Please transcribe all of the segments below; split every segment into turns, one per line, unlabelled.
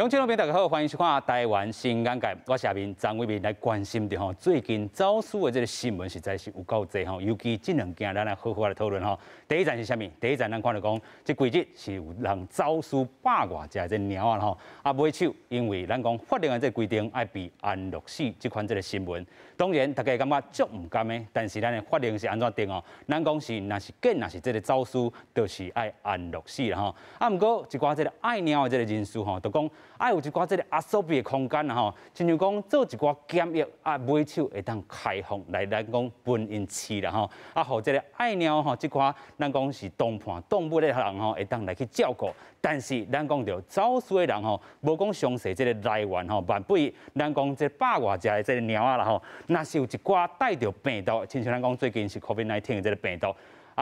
乡亲朋友大家好，欢迎收看台湾新眼界。我下面张伟民来关心的吼，最近走私的这个新闻实在是有够多吼，尤其这两件咱来好好来讨论吼。第一站是啥物？第一站咱看到讲，这几日是有人走私100外只这猫啊吼，买手因为咱讲法令的这规定爱被安乐死这款这个新闻，当然大家感觉足唔甘的，但是咱的法令是安怎定哦？咱讲是若是这个走私，就是爱安乐死啦吼。不过一寡这个爱猫的这个人士吼，就讲。爱有一寡这个压缩比的空间啦吼，亲像讲做一寡检疫买手会当开放来咱讲分因饲啦吼，互这个爱猫吼，这寡咱讲是同伴动物的人吼，会当来去照顾。但是咱讲到走私的人吼，无讲详细这个来源吼，万不咱讲这100外只的这个猫啦吼，若是有一寡带着病毒，亲像咱讲最近是 COVID-19 的这个病毒。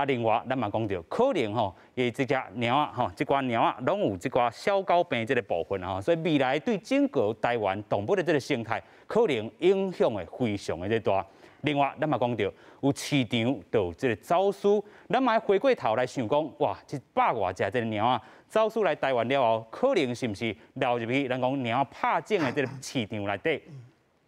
另外，咱嘛讲到，可能吼，伊这只猫啊，吼，这寡猫啊，拢有这寡小狗病这个部分吼，所以未来对整个台湾动物的这个生态，可能影响会非常的大。另外，咱嘛讲到，有市场就这个走私，咱嘛回过头来想讲，哇，这100外只这个猫啊，走私来台湾了后，可能是不是流入去咱讲猫拍种的这个市场内底？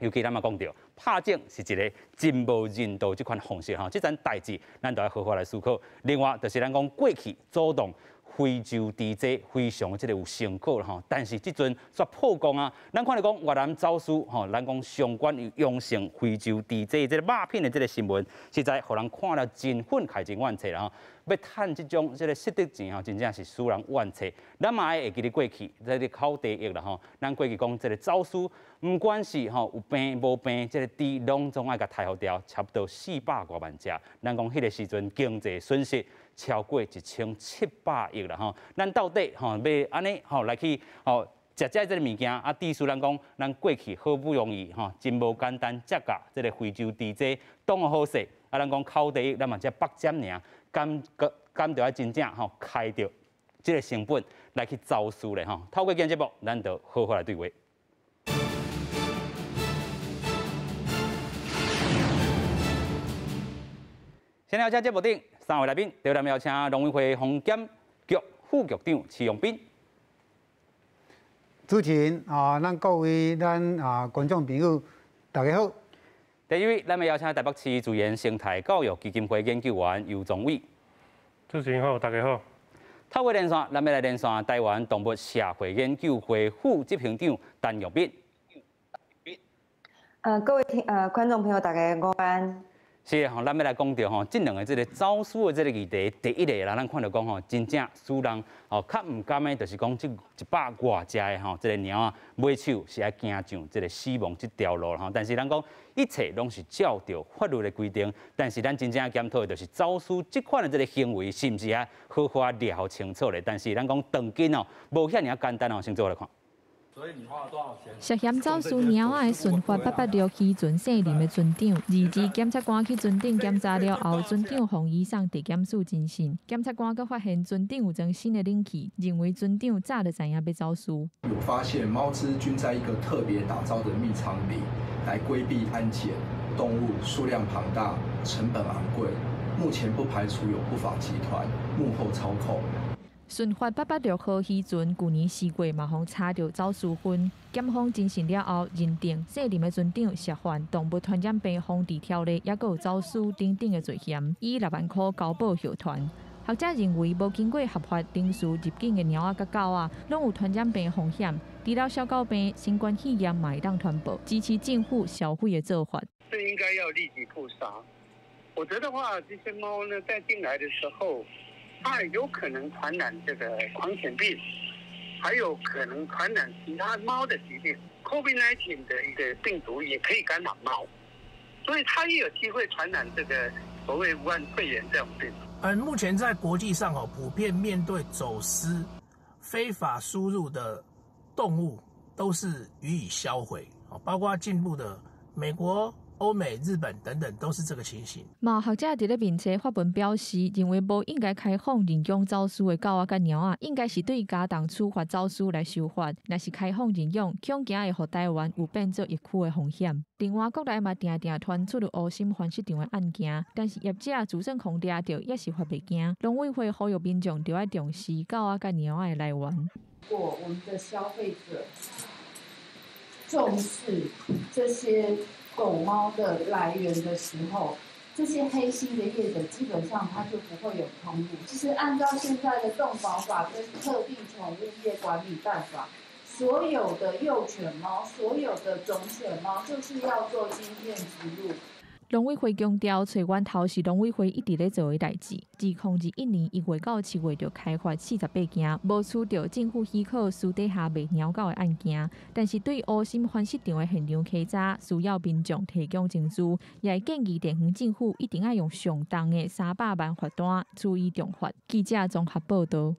尤其咱嘛讲到，拍种是一个真无人道这款方式吼，这件代志咱都要好好来思考。另外，就是咱讲过去主动非洲地这非常这个有成果吼，但是这阵煞破功啊！咱看到讲越南走私吼，咱讲相关于阳性非洲地这个肉片的这个新闻，实在互人看了真愤慨真怨气啦吼。要趁这种这个失德钱吼，真正是使人怨气。咱嘛会记得过去，这个考第一啦吼，咱过去讲这个走私，不管是吼有病无病，这个猪拢总爱甲逮好掉，差不多400多万只。咱讲迄个时阵经济损失超过1700亿啦吼。咱到底吼要安尼吼来去吼食这个物件啊？第四咱讲，咱过去好不容易吼，真无简单，接甲这个非洲猪这当个好势。咱讲考第一，咱嘛只8针尔。敢着要真正吼开着这个成本来去走私咧吼。透过今日节目，咱就好好来对话。先了解节目顶3位来宾，第一咱邀请农委会防检局副局长徐永斌。
主持人咱各位观众朋友，大家好。
第一位，咱要邀请台北市自然生态教育基金会研究员尤宗伟。
主持人好，大家好。
透过连线，咱要来连线台湾动物社会研究会副执行长陈玉斌。
各位观众朋友，大家午安。
是吼，咱要来讲到吼，这两个这个走私的这个议题，第一个啦，咱看到讲吼，真正使人吼较唔甘的，就是讲这100外只的吼，这个猫啊，买手是爱行上这个死亡这条路吼。但是咱讲一切拢是照着法律的规定，但是咱真正检讨的就是走私这款的这个行为，是不是啊好好聊清楚咧？但是咱讲当今哦，无遐尔简单哦，先做来看。
所以你花了多少钱？
涉嫌走私猫仔的巡法886基准姓林的船长，2日检察官去船顶检查了后，船长向伊送地检署侦讯。检察官阁发现船顶有装新的冷气，认为船长早就知影要走私。
有发现猫只均在一个特别打造的密仓里，来规避安检。动物数量庞大，成本昂贵，目前不排除有不法集团幕后操控。
巡法886号渔船去年4月嘛，互查到走私分，检方侦讯了后认定，姓林的船长涉犯动物传染病防治条例，也有走私等等的罪嫌，以6万块交保候传。学者认为，无经过合法程序入境的猫仔、狗仔，拢有传染病风险。除了小狗病、新冠肺炎嘛会当传播，支持政府消费的做法。
这应该要立即扑杀，否则的话，这些猫呢，在进来的时候，它有可能传染这个狂犬病，还有可能传染其他猫的疾病。COVID-19 的一个病毒也可以感染猫，所以它也有机会传染这个所谓武汉肺炎这种病毒。
目前在国际上普遍面对走私、非法输入的动物，都是予以销毁，包括进步的美国、欧美、日本等等，都是这个情形。
嘛，学者伫咧面册发文表示，认为无应该开放认养走私的狗仔甲猫仔，应该是对家当处罚走私来修法。若是开放认养，恐惊会互台湾有变做疫区的风险。另外，国内嘛定定传出乌心环市场的案件，但是业者自算控抓到，也是发袂惊。农委会呼吁民众着要重视狗仔甲猫仔的来源。
过我们的消费者重视这些狗猫的来源的时候，这些黑心的业者基本上它就不会有通路。其实按照现在的动保法跟特定宠物业管理办法，所有的幼犬猫、所有的种犬猫，就是要做晶片植入。
农委会强调，找源头是农委会一直咧做的代志。2021年1月到7月就开发48件，无处到政府许可私底下卖鸟狗的案件。但是对乌心欢市场的现场稽查，需要民众提供证据，也建议地方政府一定要用上重的300万罚单，处以重罚。记者综合报道。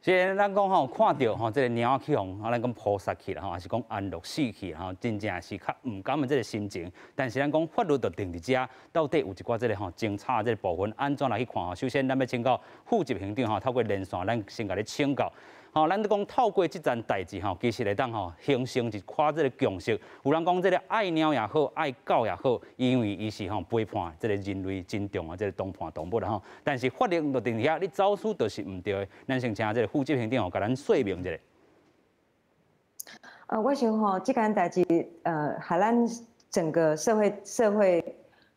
虽然咱讲吼，看到这个鸟去咱讲扑杀去啦还是讲安乐死去真正是较唔甘的这个心情。但是咱讲法律就定伫遮，到底有一寡这个侦查这个部分，安怎来去看首先，咱要请教副执行长透过连线，咱先甲你请教。咱讲透过这件代志其实会当形成一块这个共识。有人讲这个爱鸟也好，爱狗也好，因为伊是陪伴这个人类真重这个同伴动物啦但是法律就定遐，你走私就是唔对的。咱先请这个副执行长甲咱说明一下。
我想这件代志害咱整个社会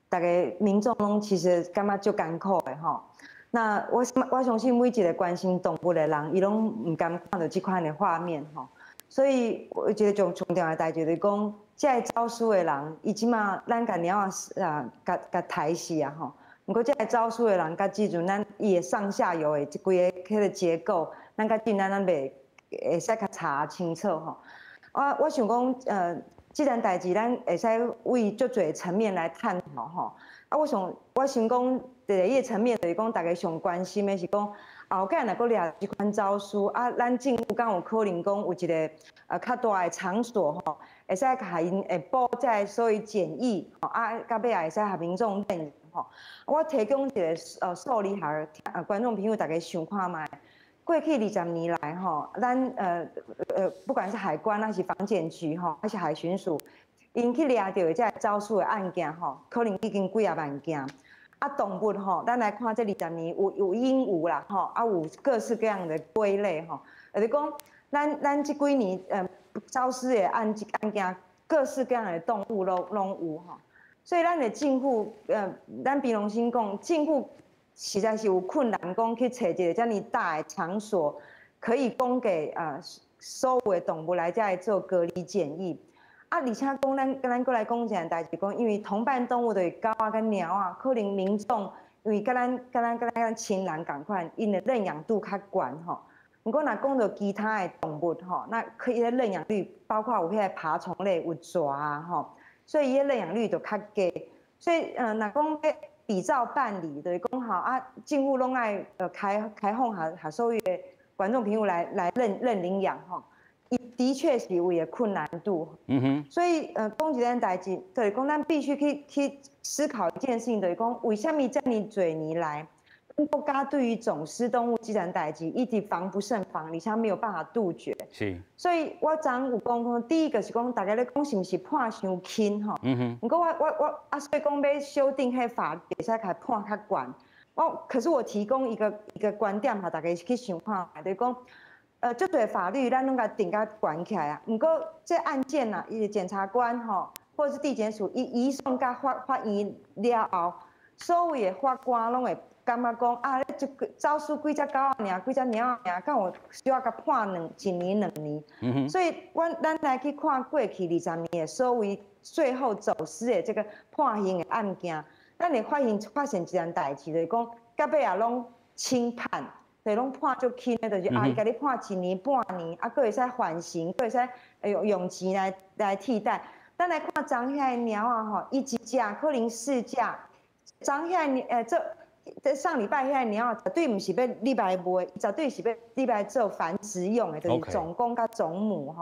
大家民众拢其实感觉足艰苦的那我相信每一个关心动物的人，伊拢唔甘看到这款的画面所以我觉得重要的代志就是讲，这走私的人，伊即马咱甲鸟甲抬死不过这走私的人，甲即阵咱伊的上下游的即规个迄个结构，咱甲进咱会使甲查清楚我想讲这件代志咱会使为足侪层面来探讨我想讲。第一个层面就是讲，大家上关心的是讲，后盖若阁掠这款走私咱政府敢有可能讲有一个较大的场所会使甲因下布在所谓检疫到尾也会使甲民众认领我提供一个数字下观众朋友大家想看卖。过去20年来咱不管是海关还是防检局还是海巡署，因去掠到的这走私的案件可能已经几啊万件。动物咱来看这20年有鹦鹉啦有各式各样的龟类就是讲咱这几年走私的案件，各式各样的动物拢有所以咱的政府咱平常心讲，政府实在是有困难讲去找一个这么大的场所，可以供给所有的动物来这里做隔离检疫。而且讲咱过来讲一件代志，讲因为同伴动物的狗跟鸟可能民众因为跟咱亲人同款，因的认养度较悬不过若讲到其他的动物那可以认养率包括有迄个爬虫类有蛇所以伊认养率就较低。所以若讲要比照办理，就是讲政府拢爱开放下所有的观众朋友来认领养的确是有伊的困难度，所以讲一件代志，就是讲咱必须去思考一件事情，就是讲为什么这么多年来，国家对于走私动物这件代志一直防不胜防，而且没有办法杜绝。是。所以我昨有讲，第一个是讲大家咧讲是不是判伤轻不过我所以讲要修订迄法律，会使甲判较悬。可是我提供一个观点，让大家去想看，就是讲。足多法律咱拢甲定甲悬起来不过这案件伊的检察官或者是地检署移送到法院了后，所有的法官拢会感觉讲这走私几只狗尔，几只鸟尔，敢有需要甲判1年2年。所以咱来去看过去20年的所谓最后走私的这个判刑的案件，咱会发现一件代志，就是讲到尾也拢轻判。对，拢判足轻的，就是伊甲你判1年半年，佫会使缓刑，佫会使用钱来替代。咱来看昨遐鸟伊一只可能4只，昨遐这上礼拜遐鸟绝对毋是要你来卖，绝对是要你来做繁殖用的，就是种公甲种母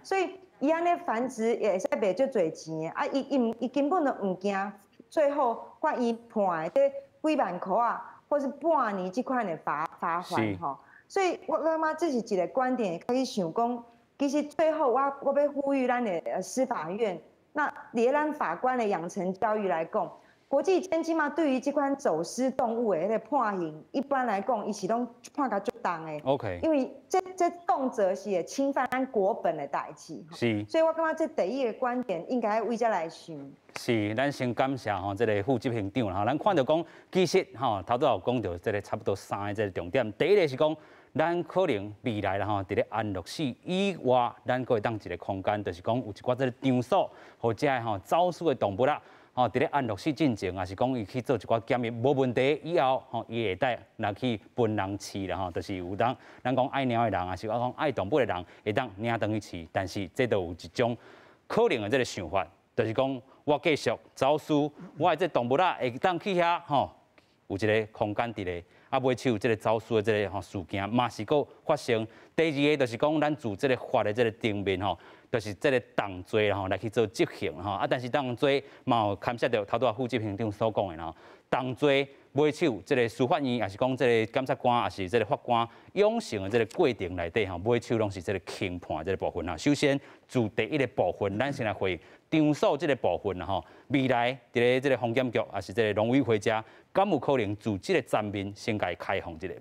所以伊安尼繁殖也会使卖足侪钱的，伊根本就毋惊，最后法院判的几万块或是半年这款的罚款所以我感觉这是一个观点，可以想讲，其实最后我要呼吁咱的司法院，那连咱法官的养成教育来讲，国际间起码对于这款走私动物的那个判刑，一般来讲，伊是拢判甲足重的。OK。因为这这动辄是会侵犯咱国本的代志。
是。
所以我感觉这第一个观点应该为这来想。
是，咱先感谢吼，这个副执行长啦。咱看到讲，其实吼，头拄有讲到这个差不多3个这个重点。第一个是讲，咱可能未来啦吼，伫咧安乐死以外，咱可会当一个空间，就是讲有一寡这个场所，或者吼走私的动物啦，吼伫咧安乐死进前，也是讲伊去做一寡检疫无问题以后，吼伊会当来去分人饲啦吼，就是有当咱讲爱猫的人，也是讲爱动物的人，会当领当去饲。但是这都有一种可能的这个想法，就是讲。我继续走私，我的这动物啦会当去遐吼，有一个空间伫咧，啊买手这个走私的这个事件嘛是够发生。第二个就是讲，咱自这个法的这个层面吼，就是这个重罪啦吼来去做执行吼，啊但是重罪嘛有牵涉到头拄副执行长所讲的啦，重罪买手这个司法院也是讲这个检察官也是这个法官养成的这个过程内底吼，买手拢是这个轻判这个部分啦。首先自第一个部分，咱先来回。场所这个部分啦吼，未来伫咧这个风检局也是这个农委会家，敢有可能自这个站面先甲伊开放这个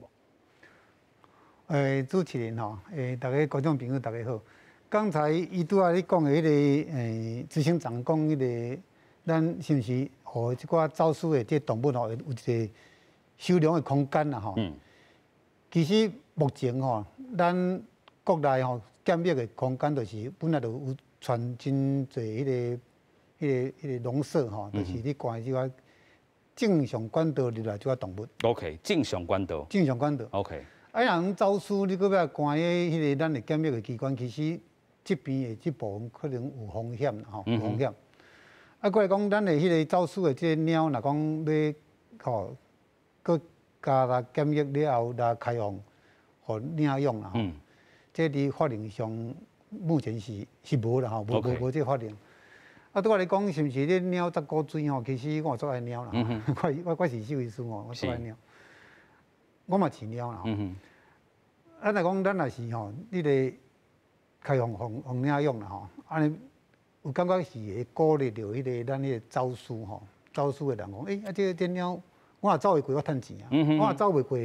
无？
主持人吼，大家观众朋友大家好。刚才伊拄仔你讲的迄个执行长讲迄个，咱是毋是互即寡走私的这动物吼有一个收容的空间啦吼？其实目前吼，咱国内吼检疫的空间就是本来就有。传真侪迄个笼舍吼，就是你关即个正常管道入来即个动物。
OK， 正常管道。
正常管道。
OK。
啊，人走私你搁要关迄个咱的检疫的机关，其实这边的这部分可能有风险吼，有风险。啊，过来讲，咱的迄个走私的这猫，若讲要吼，搁加来检疫了后来开放，互领养啦吼。这伫法令上。目前是无啦吼，无这法令。啊，对我来讲，是毋是咧猫杂古水吼？其实我做爱猫啦，我是兽医师吼，我做爱猫，我嘛饲猫啦吼。啊，若讲咱也是吼，你个开放领养啦吼，安尼有感觉是会鼓励到迄个咱迄个走私吼，走私的人讲，啊，这猫我若走会过，我趁钱啊，我若走袂过，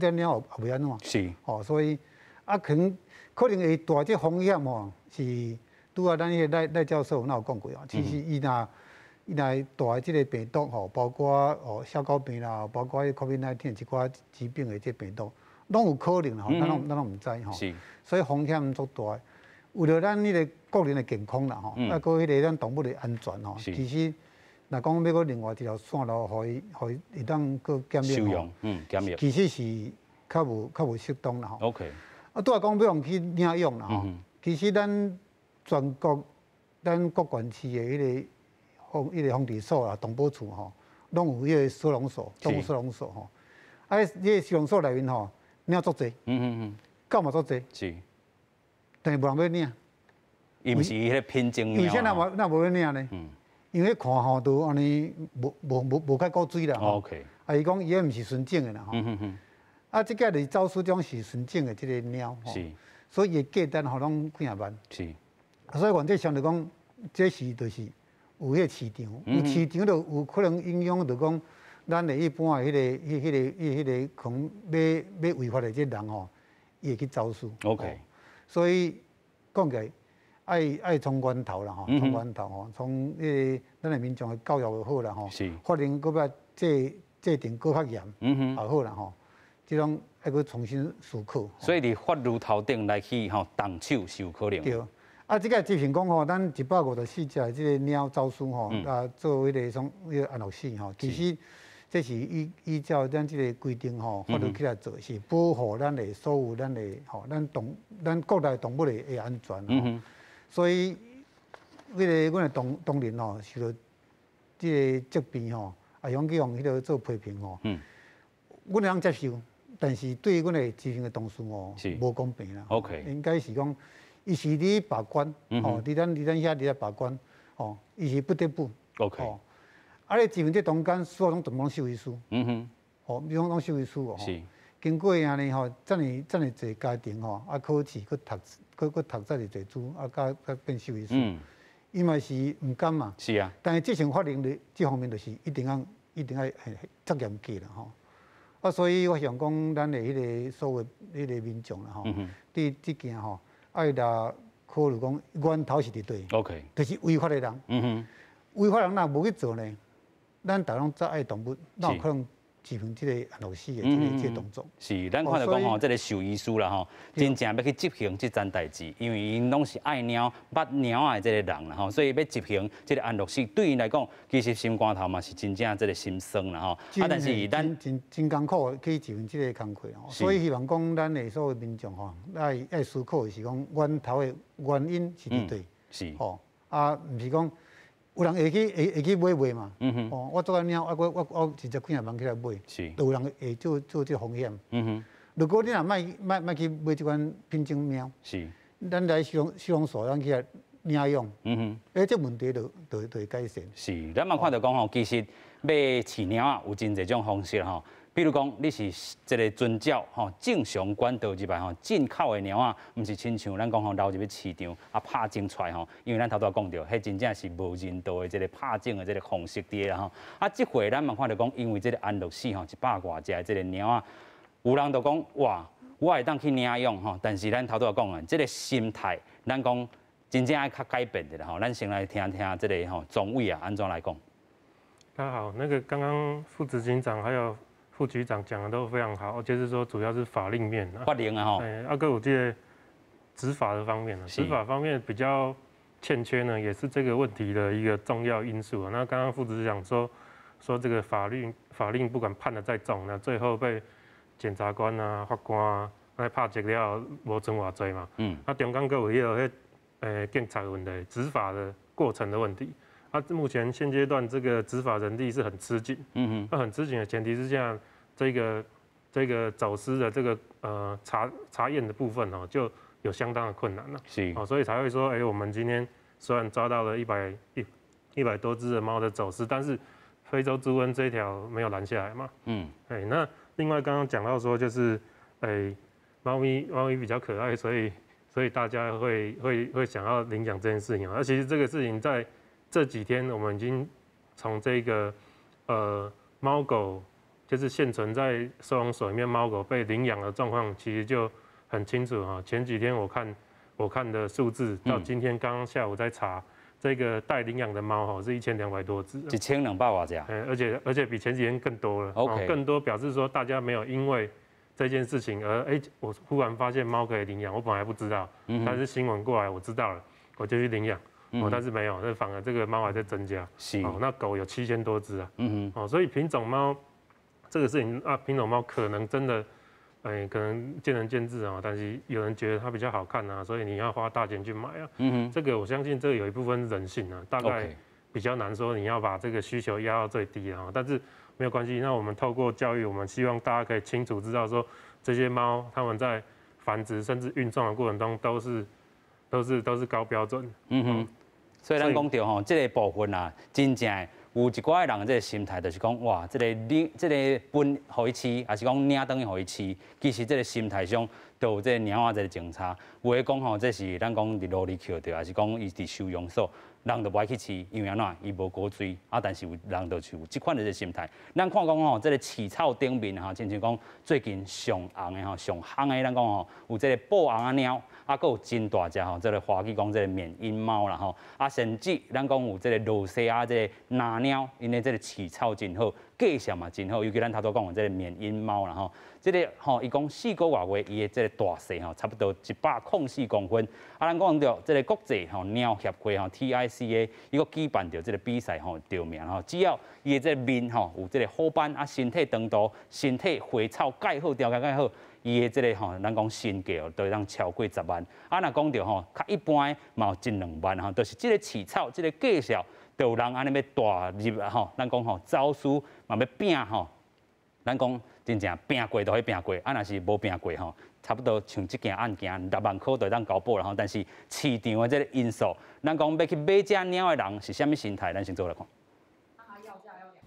这猫也袂安怎？
是。
哦，所以啊，可能会大这风险吼，是拄啊，咱迄个赖教授那有讲过哦。其实伊若大这个病毒吼，包括小狗病啦，包括COVID-19一寡疾病的这病毒，拢有可能吼，咱拢唔知吼。是。所以风险足大。为了咱迄个个人的健康啦吼，啊，搁迄个咱动物的安全吼，其实若讲要搁另外一条线路，互伊会当搁检疫。收容，检疫。其实是较无适当啦吼。OK。啊，拄仔讲要用去领养啦吼，其实咱全国咱各县市的迄个防治所啦、动保处吼，拢有迄个收容所、动物收容所吼。啊，迄个收容所内面吼，猫足济，狗嘛足济，是，但是无人要领。
伊毋是迄个品种猫。
为啥那无要领呢？因为看吼都安尼无介古水啦吼。OK。啊，伊讲伊迄毋是纯正的啦吼。啊，即个就是走私种是纯正的即个猫，是，所以伊价单吼拢几啊万，是，所以原则上来讲，这是就是有迄个市场，有市场就有可能影响到讲，咱的一般的迄个可能要违法的这人吼，伊会去走私。OK， 所以讲起来，爱从源头啦吼，从源头吼，从迄个咱的民众的教育就好啦吼，是，法令搁要制定搁较严，也好啦吼。即种还佫重新思考，
所以伫法律头顶来去吼动手是有可能。
对，啊，即个执行讲吼，咱154只即个猫走私吼，啊，做迄个种安乐死吼，其实这是依照咱即个规定吼，法律起来做，是保护咱的所有咱的吼，咱国内动物的安全。所以，阮的同仁吼，受到即个疾病吼，啊，用去用迄个做批评吼，阮会当接受。但是对阮的执行的同事哦，无公平啦。OK， 应该是讲，伊是伫把关，哦，伫咱遐伫咧把关，哦，伊是不得不。OK， 哦，啊，你执行这中间所有拢全部授予书，哦，拢授予书哦。是。经过安尼吼，遮尔侪家庭吼，啊，考试佮读遮尔侪书，啊，甲变授予书，伊嘛是毋甘嘛。是啊。但是执行法令的这方面就是一定要责严格啦吼。所以我想讲，咱的迄个所有迄个民众啦吼，对这件吼，爱来考虑讲，源头是伫对
，OK，
就是违法的人，违法人若无去做呢，咱大拢早爱动物，哪有可能执行这个安乐死的这个动作？
是，咱看到讲吼，这个兽医师啦吼，真正要去执行这件代志，因为因拢是爱猫、捌猫的这个人啦吼，所以要执行这个安乐死，对因来讲，其实心肝头嘛是真正这个心酸啦吼。但是咱
真艰苦去执行这个工作吼，所以希望讲咱的所有民众吼，爱思考的是讲源头的原因是伫对，
是
吼毋是讲。有人会去买卖嘛？我做个猫，我直接几廿万起来买，就有人会做这风险。如果你若卖去买这款品种猫，是，咱来收容所，咱去来领养，这问题就会改善。
是，咱嘛看到讲吼，其实要饲猫啊，有真侪种方式吼。比如讲，你是一个遵照吼正常管道入来吼，进口的猫啊，毋是亲像咱讲吼流入去市场啊拍种出来吼，因为咱头拄讲到，迄真正是无人道的这个拍种的这个方式伫啦吼。啊，即回咱嘛看到讲，因为这个安乐死吼100多只的这个猫啊，有人就讲哇，我会当去领养吼，但是咱头拄讲啊，这个心态，咱讲真正爱较改变的啦吼。咱先来听听这个吼总委啊安怎来讲。
大家好，那个刚刚副执行长还有副局长讲的都非常好，就是说主要是法令面啊，
法令啊吼，
阿哥我记得执法的方面呢，执法方面比较欠缺呢，也是这个问题的一个重要因素啊。那刚刚副执行长说这个法令不管判得再重，那最后被检察官啊、法官啊来拍结了无存偌济嘛。那中间阁有迄个警察问题，执法的过程的问题。目前现阶段这个执法人力是很吃紧，那很吃紧的前提之下，这个走私的这个查验的部分哦，就有相当的困难了。是哦，所以才会说，我们今天虽然抓到了100多只的猫的走私，但是非洲猪瘟这一条没有拦下来嘛。那另外刚刚讲到说，就是猫咪比较可爱，所以大家会想要领养这件事情。而其实这个事情在这几天，我们已经从这个猫狗就是现存在收容所里面猫狗被领养的状况，其实就很清楚哈。前几天我看的数字，到今天刚刚下午在查，这个待领养的猫哈是1200多只
，1200多只，
而且比前几天更多了。更多表示说大家没有因为这件事情而我忽然发现猫可以领养，我本来不知道，但是新闻过来我知道了，我就去领养。但是没有，那反而这个猫还在增加。那狗有7000多只啊。所以品种猫这个事情啊，品种猫可能真的，可能见仁见智啊。但是有人觉得它比较好看啊，所以你要花大钱去买啊。这个我相信这个有一部分是人性啊，大概比较难说你要把这个需求压到最低啊。但是没有关系，那我们透过教育，我们希望大家可以清楚知道说，这些猫它们在繁殖甚至运送的过程中都是高标准。
所以咱讲到吼，这个部分啊，真正有一寡人这个心态，就是讲哇，这个分互伊饲，还是讲领等于互伊饲，其实这个心态上都有这个猫仔这个警察，有诶讲吼，这是咱讲伫路里捡到，还是讲伊伫收容所，人就不爱去饲，因为安怎，伊无果水啊。但是有人就有即款的这个心态。咱看讲吼，这个饲草顶面哈，亲像讲最近上红的吼，上夯的，咱讲吼有这个布红啊猫。啊，佫有真大只吼，这个华语讲这个缅因猫啦吼，啊，甚至咱讲有这个罗西亚这个蓝鸟，因为这个饲草真好，价钱嘛真好，尤其咱头拄讲的这个缅因猫啦吼，这个吼伊讲4个月伊的这个大细吼，差不多104公分。啊，咱讲到这个国际吼鸟协会吼 TICA， 伊佫举办着这个比赛吼得名吼，只要伊的这个面吼有这个好斑啊，身体长度、身体花草盖好、条件盖好。伊的这个吼，咱讲身价都会当超过10万。啊，若讲到吼，较一般嘛有1、2万吼，就是这个饲草，这个介绍，都有人安尼要大入啊吼，咱讲吼走私嘛要拼吼，咱讲真正拼过都可以拼过，啊若是无拼过吼，差不多像这件案件6万块就会当交保啦吼。但是市场的这个因素，咱讲要去买这鸟的人是啥物心态，咱先做来看。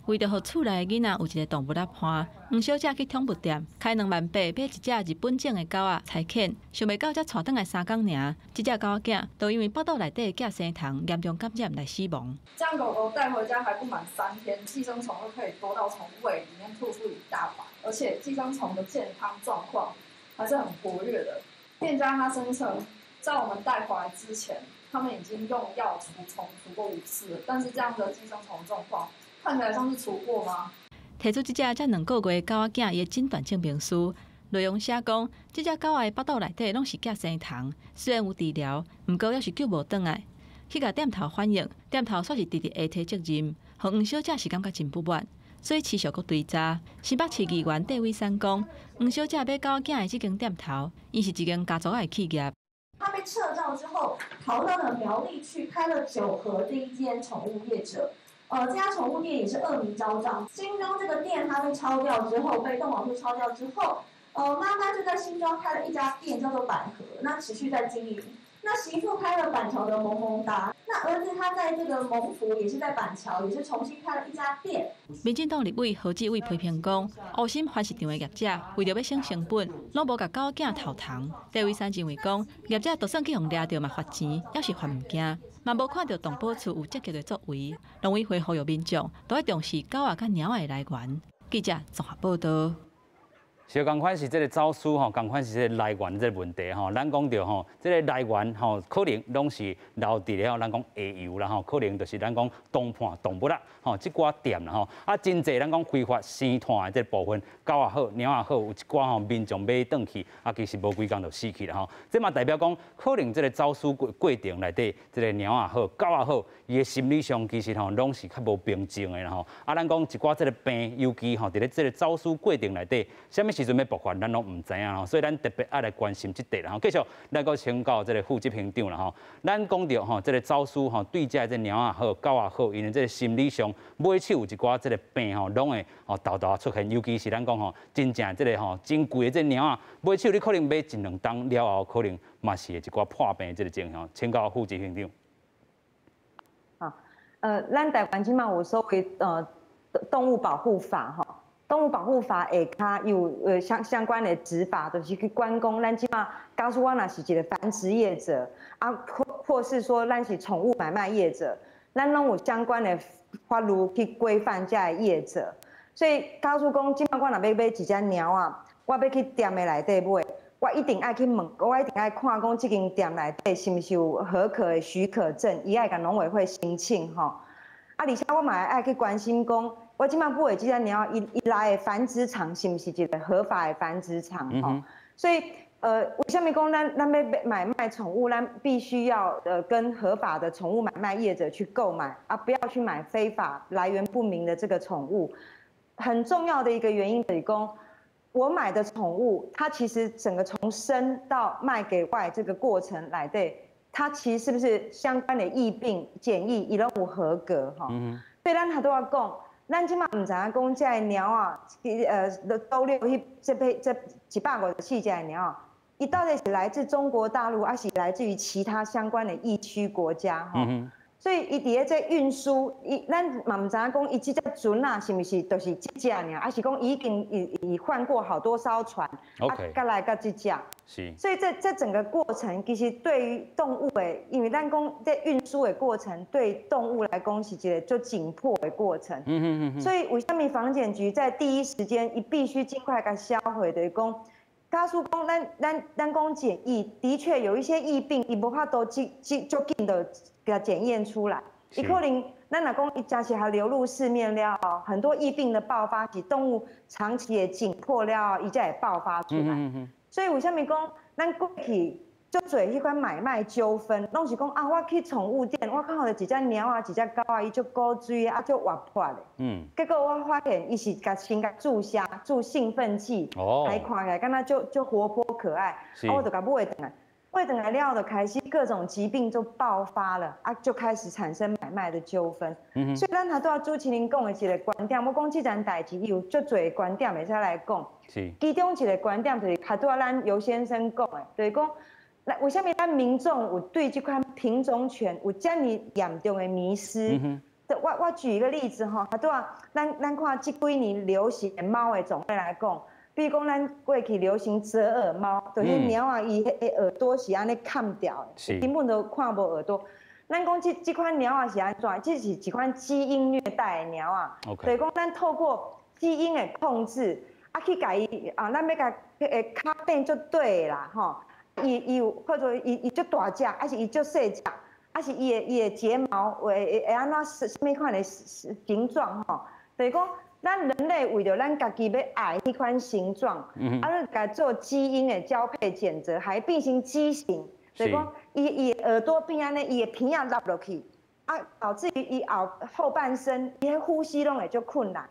为着互厝内的囡仔有一个动物仔伴，黄小姐去宠物店开2万8买一只日本种的狗仔柴犬，想袂到才带转来3天尔，这只狗仔都因为腹肚内底的寄生虫严重感染来死亡。
将狗狗带回家还不满3天，寄生虫就可以多到从胃里面吐出一大把，而且寄生虫的健康状况还是很活跃的。店家他声称，在我们带回来之前，他们已经用药除虫除过5次了，但是这样的寄生虫状况看起来像是除过吗？
提出这只才2个月的狗仔伊的诊断证明书，内容写讲，这只狗仔的腹肚内底拢是寄生虫，虽然有治疗，不过也是救无转来。去甲店头反映，店头煞是直直下提责任，互黄小姐是感觉真不满，所以持续搁追查。新北市议员戴伟山讲，黄小姐买狗仔的这间店头，伊是一间家族的企业。
他被撤照之后，逃到了苗栗去开了9合这一间宠物业者。这家宠物店也是恶名昭彰。新庄这个店它被抄掉之后，被动保处抄掉之后，妈妈就在新庄开了一家店，叫做板河，那持续在经营。那媳妇开了板桥的萌萌达，那儿子他在这个蒙福也是在板桥，也是重新开了一家店。
民进党立委何志伟批评讲，乌心番市场的业者为着要省成本，拢无甲狗仔头糖。戴伟山认为讲，业者就算去互抓到嘛罚钱，也是罚物件，嘛无看到动保处有积极的作为。农委会呼吁民众都要重视狗仔甲猫仔的来源。记者综合报道。
小共款是这个走私吼，共款是这个来源这个问题吼。咱讲到吼，这个来源吼，可能拢是留伫了咱讲下游啦吼，可能就是咱讲东盘动物啦吼，即寡店啦吼。啊，真济咱讲非法生炭的这部分，狗也好，猫也好，有一寡吼民众买转去，啊，其实无几工就死去了吼。这嘛代表讲，可能这个走私过程内底，这个猫也好，狗也好，伊的心理上其实吼，拢是较无平静的啦吼。啊，咱讲一寡这个病，尤其吼，伫咧这个走私过程内底，啥物时阵要爆发，咱拢唔知影吼，所以咱特别爱来关心这块啦吼。继续，咱个请教这个副执行长啦吼，咱讲到吼，这个走私吼，对这猫也好、狗也好，因为这个心理上买手有一寡这个病吼，拢会吼豆豆出现，尤其是咱讲吼，真正这个吼真贵的这猫啊，买手你可能买1-2档了后，可能嘛是会一寡破病的这个情况，请教副执行长。
好，咱台湾即嘛有所谓动物保护法吼。动物保护法下骹有相关的执法，就是去管讲咱即马，假使我若是一个繁殖业者啊，或是说咱是宠物买卖业者，咱拢有相关的法律去规范这业者。所以假使讲即马我若要买一只猫啊，我要去店的内底买，我一定爱去问，我一定爱看讲这间店内底是毋是有合可的许可证，伊爱甲农委会申请吼。啊，而且我嘛爱去关心讲。我即摆买的这只猫，伊来的繁殖场是毋是一个合法的繁殖场吼？所以为什么讲咱要买卖宠物，咱必须要跟合法的宠物买卖业者去购买啊，不要去买非法来源不明的这个宠物。很重要的一个原因就是讲，我买的宠物，它其实整个从生到卖给外这个过程来对，它其实是不是相关的疫病检疫，伊拢有合格哈？所以咱还都要讲。咱即马唔知影讲这猫啊，兜溜去这150-4只猫，伊到底是来自中国大陆，还是来自于其他相关的疫区国家哈？所以伊伫咧这运输，咱嘛唔知影讲伊这只船啊，是毋是都是这只尔，还是讲已经已换过好多艘船，啊，甲来甲这只。是。所以这整个过程，其实对于动物的，因为咱讲在运输的过程，对动物来讲是一个最紧迫的过程。所以为什么防检局在第一时间，伊必须尽快甲销毁的讲。假使讲咱讲检疫，的确有一些疫病，伊无法度就紧的给它检验出来。伊可能咱若讲伊真是还流入市面了后，很多疫病的爆发是动物长期的紧迫了后，伊才会爆发出来。所以为什么讲咱过去足侪迄款买卖纠纷，拢是讲啊，我去宠物店，我看到一只猫啊，一只狗啊，伊足古锥啊，足活泼的。结果我发现伊是先注兴奋剂，还看起来敢若就活泼可爱，啊，我就甲买回来。买回来了后，就开始各种疾病就爆发了，啊，就开始产生买卖的纠纷。所以咱还都要朱麒麟讲的一个观点，我讲这件代志有足侪观点会使来讲。其中一个观点就是还都要咱尤先生讲的，就是讲。那为什么咱民众有对这款品种犬有这么严重的迷失？我举一个例子哈，对啊，咱看这几年流行的猫的种类来讲，比如讲咱过去流行折耳猫，就是猫啊伊的耳朵是安尼砍掉的，根本都看无耳朵。咱讲这款猫啊是安怎？这是一款基因虐待的猫啊，就是讲咱透过基因的控制，啊去甲伊啊，咱要甲脚变就对啦吼。伊有或者伊足大只，还是伊足细只，还是伊的睫毛会安怎什么款的形状吼？就是讲，咱人类为着咱家己要爱迄款形状，啊，你甲做基因的交配检测，还变成畸形。就是讲，伊耳朵边安尼，伊的鼻仔落落去，啊，导致于伊后半身，伊的呼吸拢会足困难。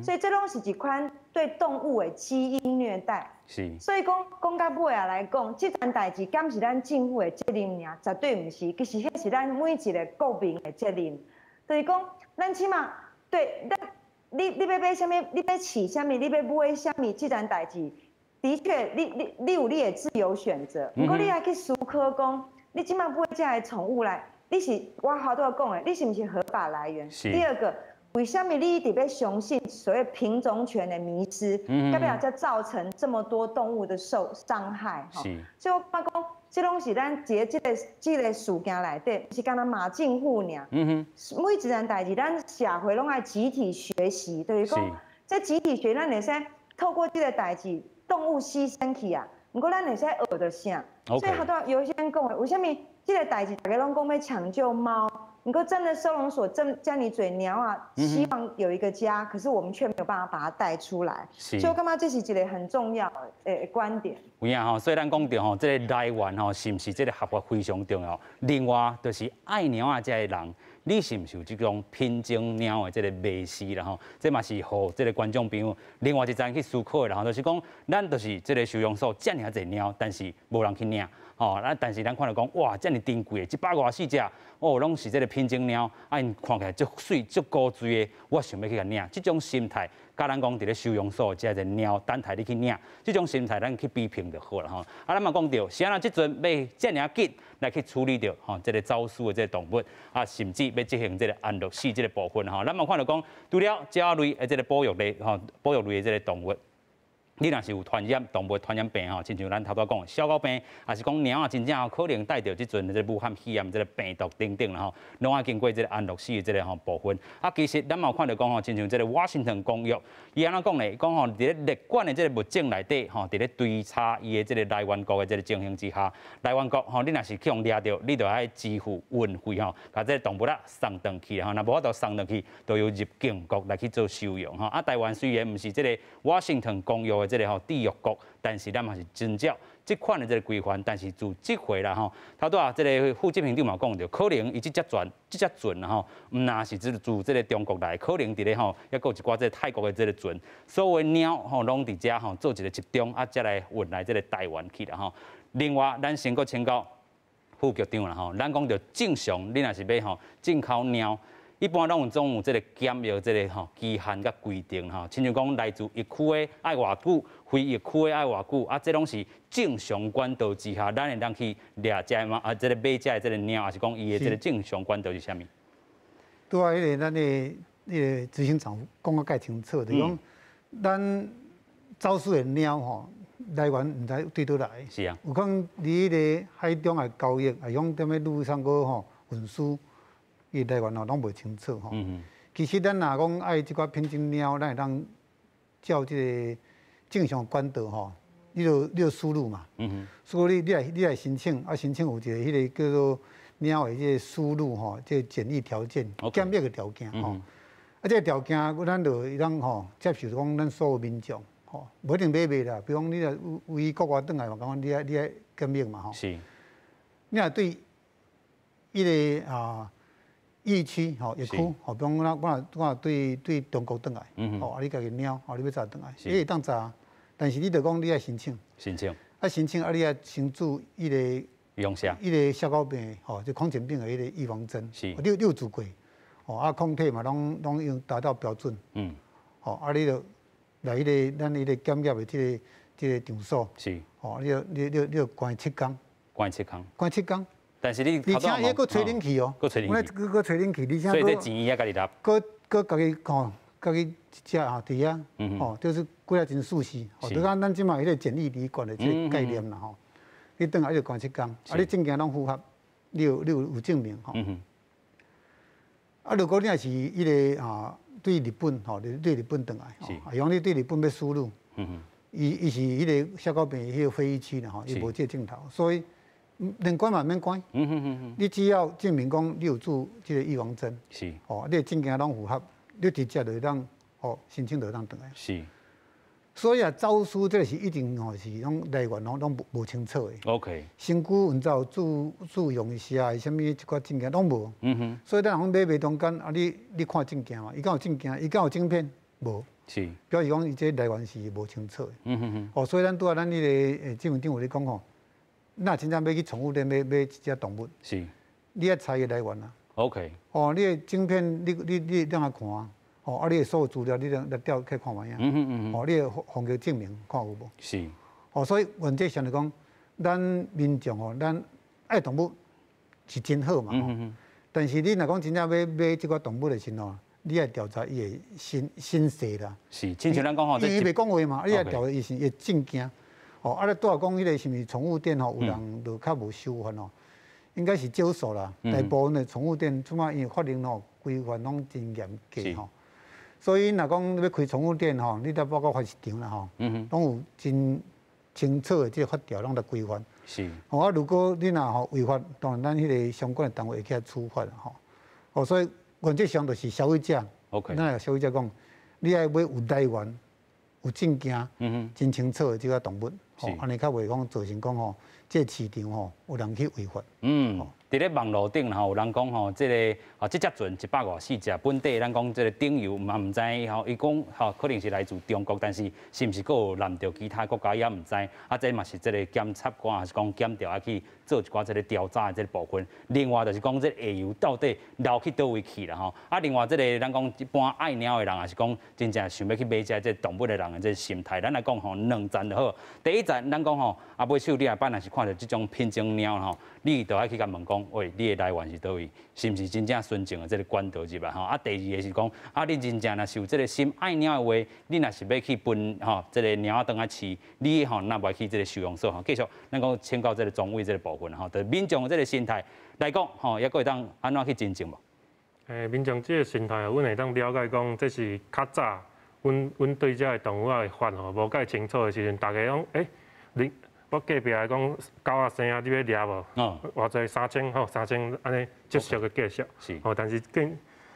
所以这拢是一款对动物的基因虐待。所以讲到尾啊来讲，这件代志敢是咱政府的责任尔？绝对唔是，其实迄是咱每一个国民的责任。就是讲，咱起码对咱，你要买什么？你要饲什么？你要买什么？这件代志。的确，你有你的自由选择，不过你还去思考讲，你即摆买这个宠物来，你是我好多讲的，你是不是合法来源？第二个，为什么你一直要相信所谓品种权的迷失，要不要再造成这么多动物的受伤害？哈，所以我讲，这拢是咱这个事件内底，是干那马政府尔。每一件代志，咱社会拢爱集体学习，就是讲，这集体学，咱会使透过这个代志。动物牺牲去啊，不过咱会使学到啥？所以好多有些人讲的，为什么这个代志大家拢讲要抢救猫？不过真的收容所这样嘴鸟啊，希望有一个家，可是我们却没有办法把它带出来。所以我感觉这是一个很重要的观点。有影吼，所以咱讲到吼，这个来源吼是不是这个合法非常重要？另外就是爱鸟啊这个人。你是唔是有这种品种鸟的这个迷思啦吼？这嘛是互这个观众朋友另外一层去思考的啦吼，就是讲咱就是这个收容所遮尔侪鸟，但是无人去领吼。但是咱看到讲哇，遮尔珍贵的124只哦，拢是这个品种鸟，啊因看起来足水足高水的，我想要去甲领。这种心态，甲咱讲伫咧收容所遮个鸟等待你去领，这种心态咱去比拼就好了吼。咱嘛讲到，是安那即阵要遮尔紧来去处理掉吼，这个走私的这个动物啊，甚至要执行这个安乐死这个部分吼。咱嘛看到讲，除了鸟类的这个保育类吼，保育类的这个动物。你若是有传染动物传染病吼，亲像咱头拄讲小狗病，还是讲鸟啊，真正有可能带着即阵的这武汉肺炎这个病毒等等啦吼，拢要经过这个安乐死的这个部分。啊，其实咱嘛有看到讲吼，亲像这个华盛顿公约，伊安怎讲咧？讲吼，伫咧列管的这个物证内底吼，伫咧追查伊的这个来源国的这个情形之下，来源国吼，你若是去用掠着，你就要支付运费吼，把这个动物啊送回去吼，那无法度送回去，就要入境国来去做收容吼。啊，台湾虽然毋是这个华盛顿公约的这个吼缔约国，但是咱嘛是遵照这款的这个规范。但是自这回啦吼，头拄啊，这个副执行长嘛讲着，可能伊这只船啦吼，毋那是自这个中国来，可能伫咧吼，还有一寡这个泰国的这个船，所有鸟吼拢伫遮吼做一个集中，啊，再来运来这个台湾去啦吼。另外，咱先搁请教副局长啦吼，咱讲着正常，你若是要吼进口鸟。一般总有这个检疫这个吼期限甲规定吼，亲像讲来自疫区的爱偌久，非疫区的爱偌久，啊，这拢是正常管道之下，咱会当去掠只嘛，啊，这个买只的这个鸟，还是讲伊的这个正常管道是啥物？
对啊，迄个咱的执行长讲啊介清楚，就是讲咱走私的鸟吼来源毋知对倒来。
是啊，
有可能伫迄个海中的交易，还用踮咧路上个吼运输。伊来源吼拢袂清楚吼。其实咱若讲爱即寡品种鸟，咱会当照即个正常管道吼，你就输入嘛。输入你来申请，啊申请有一个迄个叫做鸟的即个输入吼，即个检疫条件、检疫的条件吼。啊，这个条件咱就会当吼接受讲咱所有民众吼，无一定买卖啦。比如讲你若为国外转来嘛，讲你爱检疫嘛吼。是。你若对迄个啊。疫区吼，疫区吼，比如讲对中国转来，吼，你家己鸟，吼，你要查转来，你会当查，但是你着讲你爱申请，申请，啊，你爱先注迄个用啥？迄个小狗病，吼，就狂犬病的迄个预防针，你有做过，吼，啊，抗体嘛，拢用达到标准，吼，啊，你着来迄个咱迄个检验的这个场所，吼，你关7天，关7天。
但是你
而且伊个吹冷气哦，
个吹冷气，
个吹冷气，而且
所以这钱伊也家己拿，
个家己吼，家己一只啊伫啊，吼，就是过来真舒适，吼，就讲咱即马迄个简易旅馆的这个概念啦吼，你等下就关7天，啊，你证件拢符合，你有证明吼。啊，如果你也是迄个啊，对日本吼，对日本转来，啊，用你对日本要输入，伊是迄个小高边迄个飞疫区啦吼，伊无这镜头，所以连关嘛免关，你只要证明讲你有注这个预防针，
是，
哦，你的证件拢符合，你直接就当哦申请就当转来。
是。
所以啊，招书这个是一定吼是拢来源拢无清楚的。
OK。
身躯有照注用下什么一寡证件拢无。所以咱讲买卖中间啊，你看证件嘛，伊敢有证件，伊敢有晶片无？是。表示讲伊这来源是无清楚的。哦，所以咱拄啊，咱迄个新闻长有咧讲吼，那真正要去宠物店买一只动物，是，你要查伊来源啦。OK。哦，你的晶片你让他看。哦，啊，你的所有资料，你来调去看卖呀。哦，你的防疫证明看有无？是。哦，所以原则上来讲，咱民众哦，咱爱动物是真好嘛。但是你若讲真正要买这个动物的时候，你要调查伊的身世啦。是，亲像咱讲吼，因为伊袂讲话嘛，你要调查伊的证件。哦，啊，咧拄啊讲迄个是毋宠物店吼，有人就较无守法哦，应该是少数啦。大部分的宠物店，即马因为法令吼规范拢真严格吼。所以，若讲要开宠物店吼，你得报告发市场啦吼，拢有真清楚的这个法条，拢得规范。是。哦，啊，如果你若吼违法，当然咱迄个相关的单位会去处罚啦吼。哦，所以原则上就是消费者。OK。咱消费者讲，你爱买有来源、有证件，真清楚的这个动物，吼，安尼较袂讲造成讲吼，这市场吼有人去违法。伫咧网络顶吼，有人讲吼，即个即只船124只本地，咱讲即个顶油嘛毋知吼，伊讲吼可能是来自中国，但是是毋是佫有拦着其他国家也毋知，啊，这嘛是即个检察官还是讲检调啊去做一寡即个调查的即个部分。另外就是讲即个下游到底流去倒位去啦吼，啊，另外即个咱讲一般爱鸟的人，还是讲真正想要去买只即动物的人的即心态，咱来讲吼2站就好。第一站咱讲吼，啊买手你下摆若是看到即种品种鸟吼，你就爱去甲问讲，喂，你的来源是倒位，是毋是真正纯正的即个管道入来吼？啊，第二个是讲，啊，你真正若是有即个心爱鸟的话，你若是要去分吼，即个鸟仔当啊饲，你吼若袂去即个收容所吼，继续咱讲请教即个总委即个部分吼，对民众的即个心态来讲吼，也佫会当安怎去真正无？
民众即个心态，阮会当了解讲，这是较早，阮对遮个动物仔的法吼无介清楚的时阵，大家讲，你。我隔壁来讲，狗仔生啊，你要抓无？偌济3000吼，3000安尼接受的价值。是。哦，但是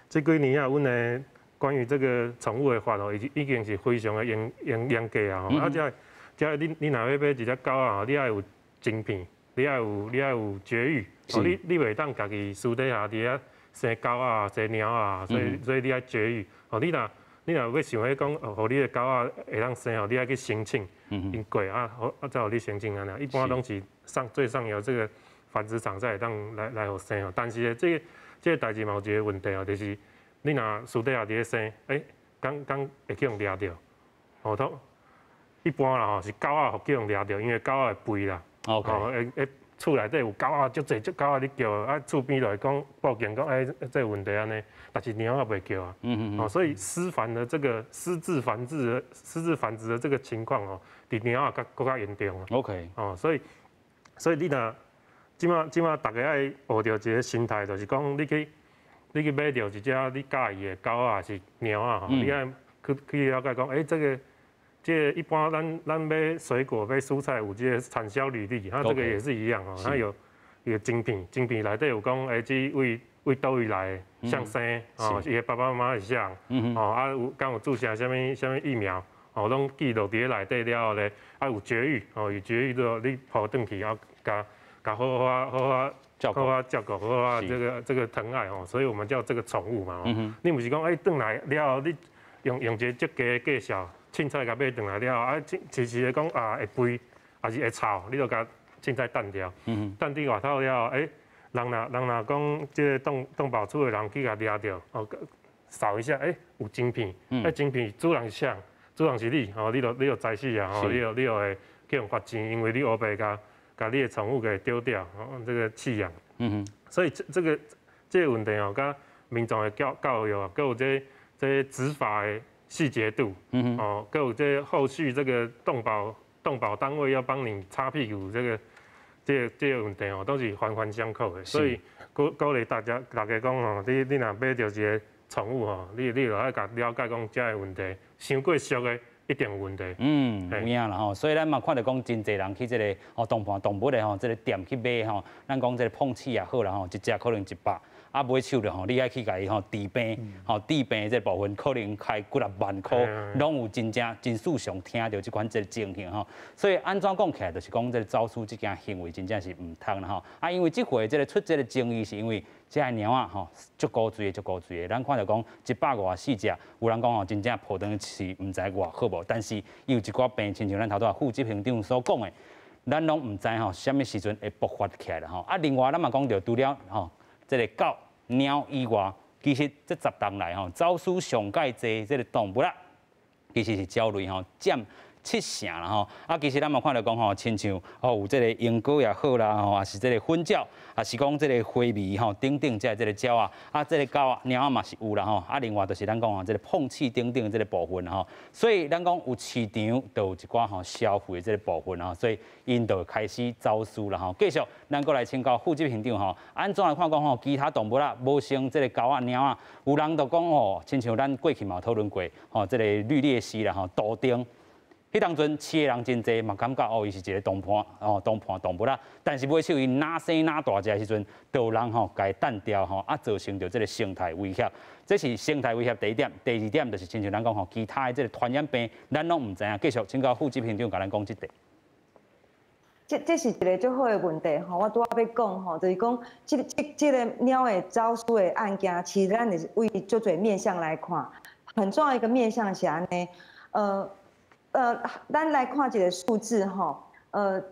这几年啊，阮的关于这个宠物的法吼，已经是非常的严格啊。吼，啊，这你若要买一只狗啊，你爱有晶片，你爱有绝育。哦，你袂当家己私底下伫遐生狗啊、生猫啊，所以你爱绝育。哦，你若要想要讲，互你的狗仔会当生吼，你爱去申请。因贵啊，再互你申请安尼，一般拢是最上游这个繁殖场才会当来互生哦。但是这个代志嘛有一个问题哦，就是你若私底下伫咧生，刚会去用抓着，哦，一般啦吼是狗仔互去用抓着，因为狗仔会吠啦，哦，厝内底有狗仔，足侪只狗仔咧叫，啊，厝边来讲报警讲，这个问题安尼，但是猫仔袂叫啊，哦，所以私自繁殖的这个情况哦，比猫仔更加严重啊。OK， 哦，所以你若即马大家爱学着一个心态，就是讲你去买着一只你介意的狗仔是猫仔吼，你爱去了解讲，这一般咱买水果、买蔬菜有这个产销履历，它这个也是一样哦，它有晶片内底有讲，这为倒位来的，像生哦，伊的爸爸妈妈是像，哦啊有敢有注射什么疫苗，哦拢记录伫咧内底了后咧，啊有绝育，哦有绝育了你抱转去，啊甲好照顾，好这个疼爱哦，所以我们叫这个宠物嘛，你不是讲转来了你用一个足低的价钱。凊彩甲买转来了，啊，其实讲啊会肥，还是会臭，你就甲凊彩淡掉。淡伫外头了，人若讲即个动保处的人去甲抓着，哦，扫一下，有晶片，晶片主人是啥？主人是你，哦，你就知死啊，哦，你就会去用罚钱，因为你黑白甲把你的宠物给丢掉，这个弃养。所以这个问题哦，跟民众的教育啊，还有这执法的细节度，哦，还有这后续这个动保单位要帮你擦屁股这个问题哦，都是环环相扣的。所以鼓励大家讲哦，你若买到一个宠物吼，你就要甲了解讲这个问题，伤过俗的一定有问题。
有影啦吼，所以咱嘛看到讲真侪人去这个动物的吼，这个店去买吼，咱讲这个碰瓷也好啦吼，一只可能100。啊，买手的吼，你爱去甲伊吼治病，吼治病这部分可能开几十万块，拢有真事上听到这款这个情形吼。所以安怎讲起来，就是讲这个走私这件行为真正是唔通啦吼。啊，因为这回这个出这个争议，是因为这个猫啊吼足高罪的，咱看到讲154只，有人讲吼真正抱长是唔知偌好无，但是伊有一寡病，亲像咱头拄副执行长所讲的，咱拢唔知吼什么时阵会爆发起来啦吼。啊，另外咱嘛讲到除了吼这个狗。猫以外，其实这10年来吼，走私上介济这个动物啦，其实是鸟类吼占70%啦吼。啊，其实咱嘛看到讲吼，亲像有这个鹦哥也好啦吼，也是这个粉鸟，也是讲这个花麋吼，等等这个鸟啊，这个狗啊、猫啊嘛是有啦吼。啊，另外就是咱讲吼，这个碰瓷等等这个部分吼，所以咱讲有市场，就有一寡吼消费这个部分吼，所以因就开始走私啦吼。继续，咱过来请教副执行长吼，安怎来看讲吼，其他动物啦，无像这个狗啊、猫啊，有人就讲吼，亲像咱过去嘛讨论过吼，这个绿鬣蜥啦吼，杜丁。迄当阵饲的人真济，嘛感觉伊是一个同伴动物啦。但是买手伊哪生哪大只的时阵，就有人吼甲伊弹掉吼，造成着这个生态威胁。这是生态威胁第一点，第二点就是亲像咱讲吼，其他的这个传染病，咱拢唔知影。继续请教副执行长甲咱讲这点。
这是一个最好的问题吼，我拄仔要讲吼，就是讲这个猫的走私的案件，其实咱是为足侪面向来看，很重要一个面向是安尼，咱来看一个数字吼，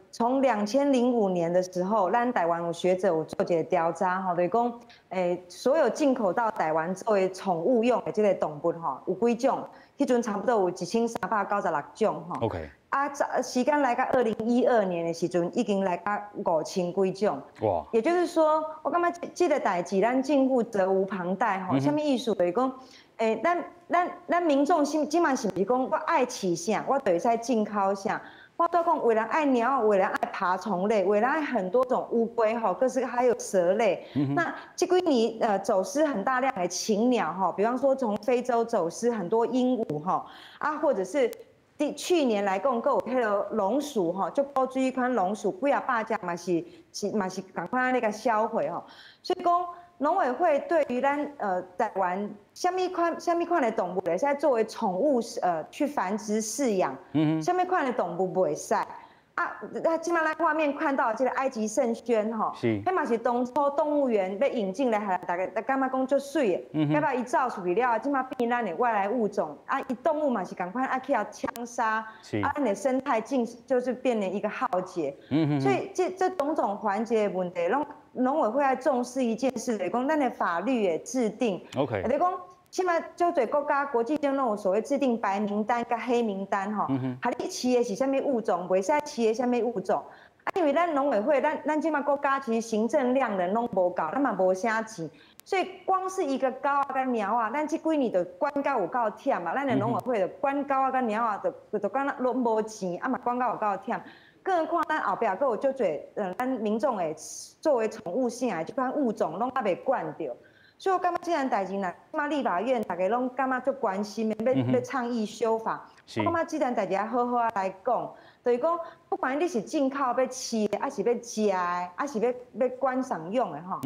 从2005年的时候，咱台湾有学者有做一个调查吼，就是讲，所有进口到台湾作为宠物用的这个动物吼，有几种？迄阵差不多有1396种吼。
OK。
啊，时间来到2012年的时阵，已经来到5000几种。哇！也就是说，我感觉这个代志，咱政府责无旁贷吼。什么意思？就是讲，咱民众即嘛是不是讲，我爱饲啥，我就会使进口啥。我都讲，为了爱鸟，为了爱爬虫类，为了爱很多种乌龟哈，各式还有蛇类。那这几年走私很大量的禽鸟哈，比方说从非洲走私很多鹦鹉哈，或者是去年来讲，有迄个龙鼠哈，就高水款龙鼠，几啊百只嘛是赶快那个销毁哈。所以讲，农委会对于咱台湾什么款的动物会使作为宠物去繁殖饲养，什么款的动物袂使今麦咱画面看到这个埃及圣轩吼，迄嘛是当初动物园要引进来，大家感觉讲足水的，要不然伊造出去了，即麦变咱的外来物种伊动物嘛是赶快去枪杀，咱的生态就是变成一个浩劫，所以这种种环节的问题，农委会要重视一件事，就是讲咱的法律的制定，OK，就是讲。现在就对国家国际上那种所谓制定白名单跟黑名单哈，还你饲的是什么物种，袂使饲的什么物种。因为咱农委会，咱即马国家其实行政量能拢无够，咱嘛无啥钱，所以光是一个狗啊跟猫啊，咱这几年就管到有够忝嘛。咱的农委会就管狗啊跟猫啊，就管拢无钱，嘛管到有够忝。更何况咱后壁还有足侪咱民众诶作为宠物性的这款物种，拢还袂管着。所以我感觉这件代志呢，嘛立法院大家拢感觉足关心的，要倡议修法。我感觉这件代志好好来讲，就是讲，不管你是进口要饲的，还是要食的，还是要观赏用的吼。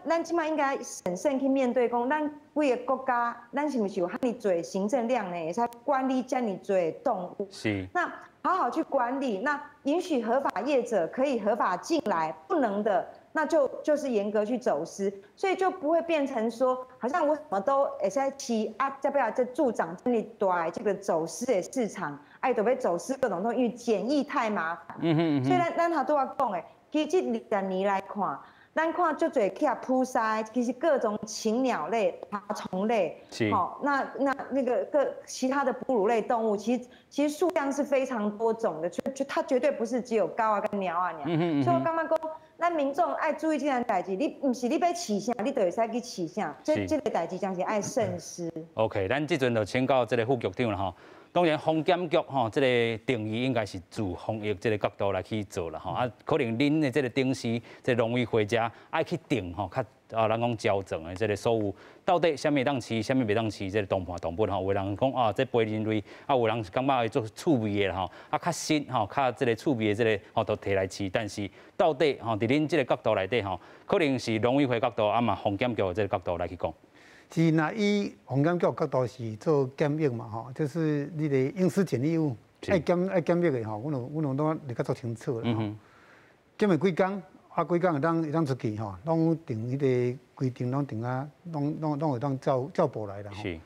咱即摆应该审慎去面对，讲咱几个国家，咱是不是有遐尼侪行政量呢？会使管理遮尼侪动物？是。那好好去管理，那允许合法业者可以合法进来，不能的。那就是严格去走私，所以就不会变成说，好像我什么都会使饲要不要再助长这么大这个走私的市场，就要走私各种东西，因为检疫太麻烦。所以咱头拄仔讲的，其实这20年来看，咱看就嘴起啊扑杀，其实各种禽鸟类、爬虫类，好，那个其他的哺乳类动物，其实数量是非常多种的，就它绝对不是只有狗啊跟猫啊，所以我感觉讲，咱民众爱注意这件代志，你不是你要饲啥，你就会使去饲啥，这个代志将是爱慎思。
OK， 咱这阵就请教这个副局长了哈。当然，防检局吼，这个定义应该是自防疫这个角度来去做了吼。啊，可能恁的这个董事、这农委会者爱去定吼，较咱讲矫正的这个所有到底什么当饲，什么袂当饲，这个动物动物吼，有人讲啊，这非人类，啊有人感觉会做趣味的吼，啊较新吼，较这个趣味的这个吼都摕来饲，但是到底吼，伫恁这个角度内底吼，可能是农委会角度，啊嘛防检局的这个角度来去讲。
是那以防检局角度是做检疫嘛吼，就是你的应施检疫物爱检疫的吼，阮有都你较做清楚啦吼。检疫几工，几工会当出去吼，拢定迄个规定，拢定啊，拢会当照步来啦吼。是。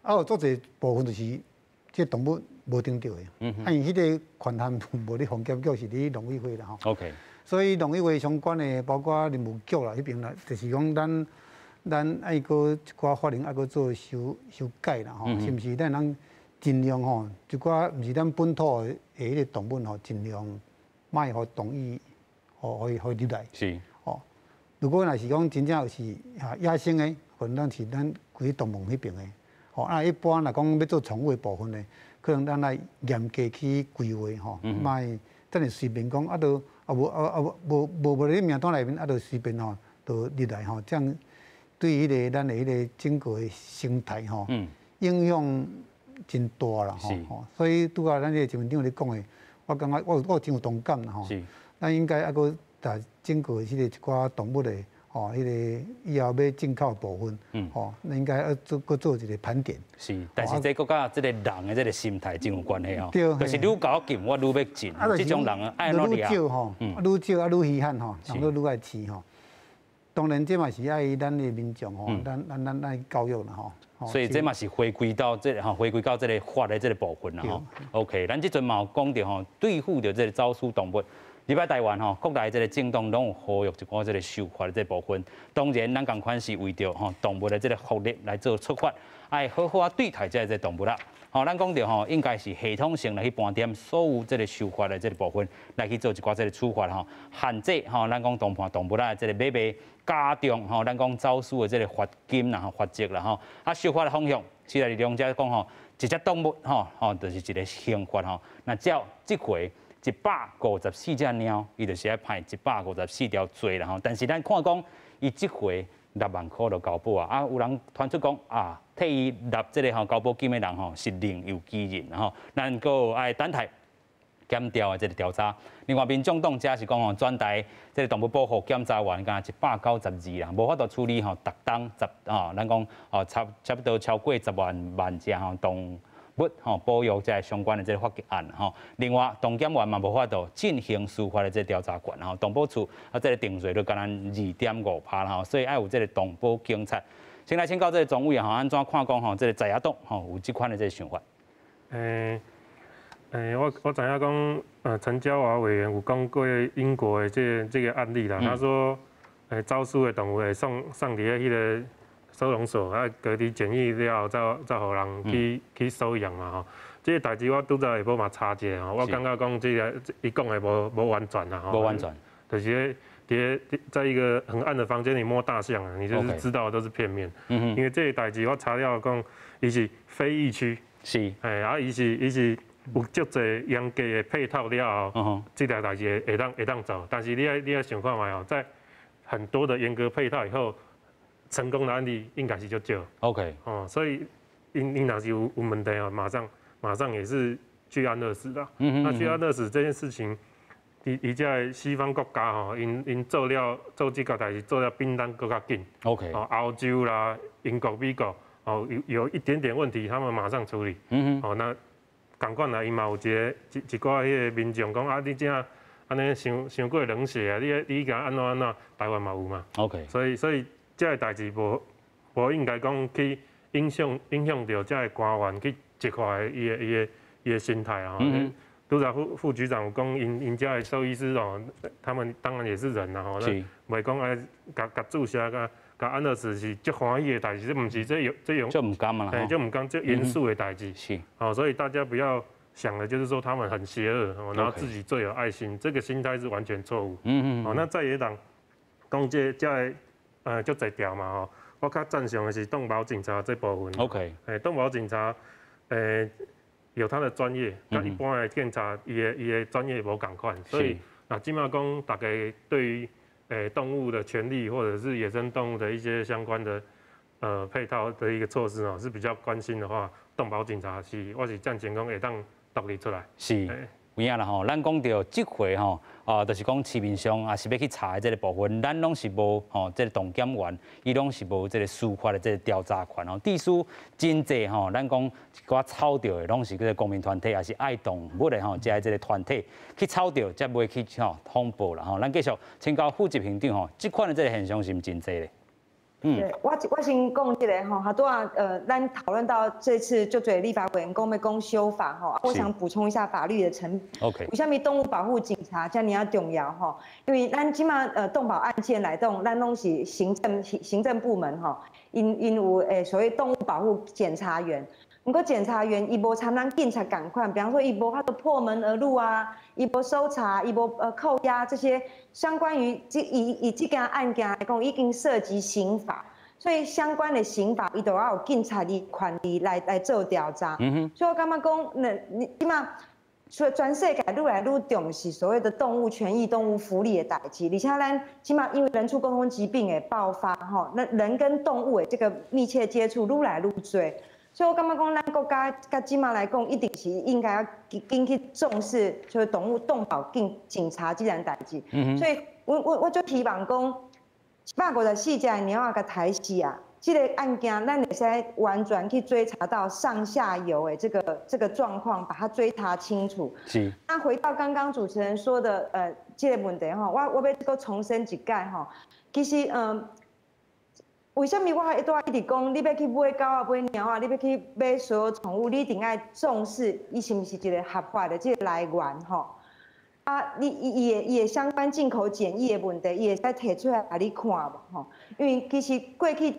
啊，有做一部分就是这动物无定到的，因迄个权限无咧防检局，是咧农委会啦吼。OK。所以农委会相关的，包括林务局啦迄边啦，就是讲咱爱个一寡法令爱个做修改啦吼，是毋是？咱能尽量吼，一寡毋是咱本土的迄个动物吼，尽量卖互同意，互入来。是。哦，如果若是讲真正是野生的，可能是咱规动物迄边的。哦，啊一般若讲要做宠物的部分呢，可能咱来严格去规划吼，卖等下随便讲，无咧名单内面，就随便吼，就入来吼，这样。对迄个咱的迄个整个的生态吼，影响真大啦吼，所以拄啊咱这个执行长咧讲的，我感觉我真有同感啦吼。咱应该个把整个迄个一寡动物的吼，迄个以后要进口部分，吼，咱应该要做一个盘点。是，但是这个甲这个人的这个心态真有关系哦。对，就是愈搞紧，我愈要进，这种人爱哪里啊？愈少吼，愈少啊愈稀罕吼，人愈爱饲吼。当然，这嘛是爱咱的民众吼，咱爱教育啦吼。所以这嘛是回归到这个法的这个部分啦吼。OK， 咱这阵嘛有讲到吼，对付着这个走私动物，入来台湾吼，国内这个政党拢有呼吁一寡这个守法的这部分。当然，咱共款是为着吼动物的这个福利来做出发，爱好好啊对待这个动物啦。吼，咱讲到吼，应该是系统性来去盘点所有这个守法的这个部分，来去做一寡这个处罚吼，限制吼，咱讲动物啦，这个买卖。加重吼，咱讲走私的这个罚金啦、罚则啦吼，啊，守法的方向，其实两者讲吼，一只动物吼，就是一个刑罚吼。那照这回154只猫，伊就是要判154条罪啦吼。但是咱看讲，伊这回6万块就交保啊，有人传出讲啊，替伊纳这个交保金的人吼是另有其人啦吼。咱个爱等待检调的这个调查。另外，民众党则是讲吼，转台这个动物保护检查员干192啦，无法度处理吼，逐档咱讲差不多超过10万只吼动物吼保育这相关的这个法案吼。另外，动检员嘛无法度进行司法的这个调查权吼，动保处这个定罪就干咱2.5%啦吼，所以爱有这个动保警察。先来请教这个总委吼，安怎看讲吼，这个在野党吼有这款的这个想法？
我知影讲，陈椒华委员有讲过英国的这个案例啦。他说，走私的动物会送伫迄个收容所，啊，隔离检疫了，再互人去收养嘛吼。这个代志我拄则下晡嘛查者吼，我感觉讲这个伊讲的无完全啦吼。无完全。就是在一个很暗的房间里摸大象啊，你就是知道都是片面。因为这个代志我查了讲，伊是非疫区。是。啊，伊是。有足侪严格的配套了后，这条代志会当走。但是你要想看卖哦，在很多的严格配套以后，成功的案例应该是就少。OK。哦，所以因若是有问题哦，马上也是去安乐死的。那去安乐死这件事情，伊在西方国家吼，因做这个代志做了比咱更加紧。OK。哦，欧洲啦、英国、美国哦，有一点点问题，他们马上处理。哦，那。同款啦，伊嘛有一寡迄个民众讲啊，你这样安尼伤过冷血啊，你甲安怎，台湾嘛有嘛。OK。所以这个代志无应该讲去影响到这个官员去激化伊的心态啊。督察副局长讲，因家的兽医师哦，他们当然也是人啦吼，那袂讲爱甲注射甲安乐死是足欢喜的代志，这唔是这用
就唔甘嘛啦，
就唔甘，这严肃的代志。
是，
好，所以大家不要想的就是说他们很邪恶，然后自己最有爱心，这个心态是完全错误。好，那在野党讲这就这条嘛吼，我较赞成的是动保警察这部分。
OK，
动保警察有他的专业，跟一般的警察伊的专业无共款，所以那基本上讲大家对于动物的权利或者是野生动物的一些相关的配套的一个措施哦，是比较关心的话，动保警察我是赞成讲会当独立出来。
是，有影啦吼，咱讲到这回吼，就是讲市面上也是要去查的这个部分，咱拢是无吼，这个动检员，伊拢是无这个司法的这个调查权吼。地书真济吼，咱讲一寡抄到的，拢是这个公民团体，也是爱动物的吼，这个团体去抄到，才袂去吼通报啦吼。咱继续请教副执行长吼，这款的这个现象是毋真济咧？
对，我先讲一个吼，好多咱讨论到这次就对立法委员要讲修法吼，我想补充一下法律的层。
OK。
为什么动物保护警察这么重要吼？因为咱起码动保案件来讲，咱拢是行政部门吼，因有所谓动物保护检察员。不过检察员伊无参咱警察共款，比方说伊无法度破门而入啊，伊无搜查，伊无扣押这些相关于以这件案件来讲，已经涉及刑法，所以相关的刑法伊都要有警察的权利来做调查。所以我感觉讲，你起码所以全世界愈来愈重视所谓的动物权益、动物福利的代志，而且咱起码因为人畜共通疾病的爆发吼，那人跟动物的这个密切接触愈来愈多。所以我感觉讲，咱国家甲即马来讲，一定是应该要紧去重视，就是动保警察这件代志。所以我就希望讲，154只鸟仔甲抬死啊，这个案件咱会使完全去追查到上下游的这个状况，把它追查清楚。
是。那
回到刚刚主持人说的这个问题吼，我要再重申一届吼，其实为什么我一直讲，你要去买狗啊、买猫啊，你要去买所有宠物，你一定要重视伊是不是一个合法的这个来源吼。伊的相关进口检疫的问题，伊会使提出来给你看无吼。因为其实过去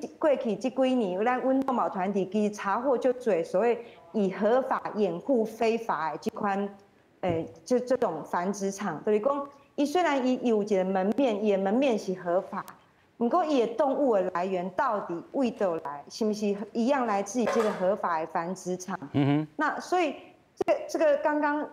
这几年，咱动保团体其实查获就多所谓以合法掩护非法的这款就这种繁殖场，就是讲，伊虽然伊有一个门面，伊的门面是合法。不过，伊的动物的来源到底为倒来，是不是一样来自于这个合法的繁殖场？那所以这个刚刚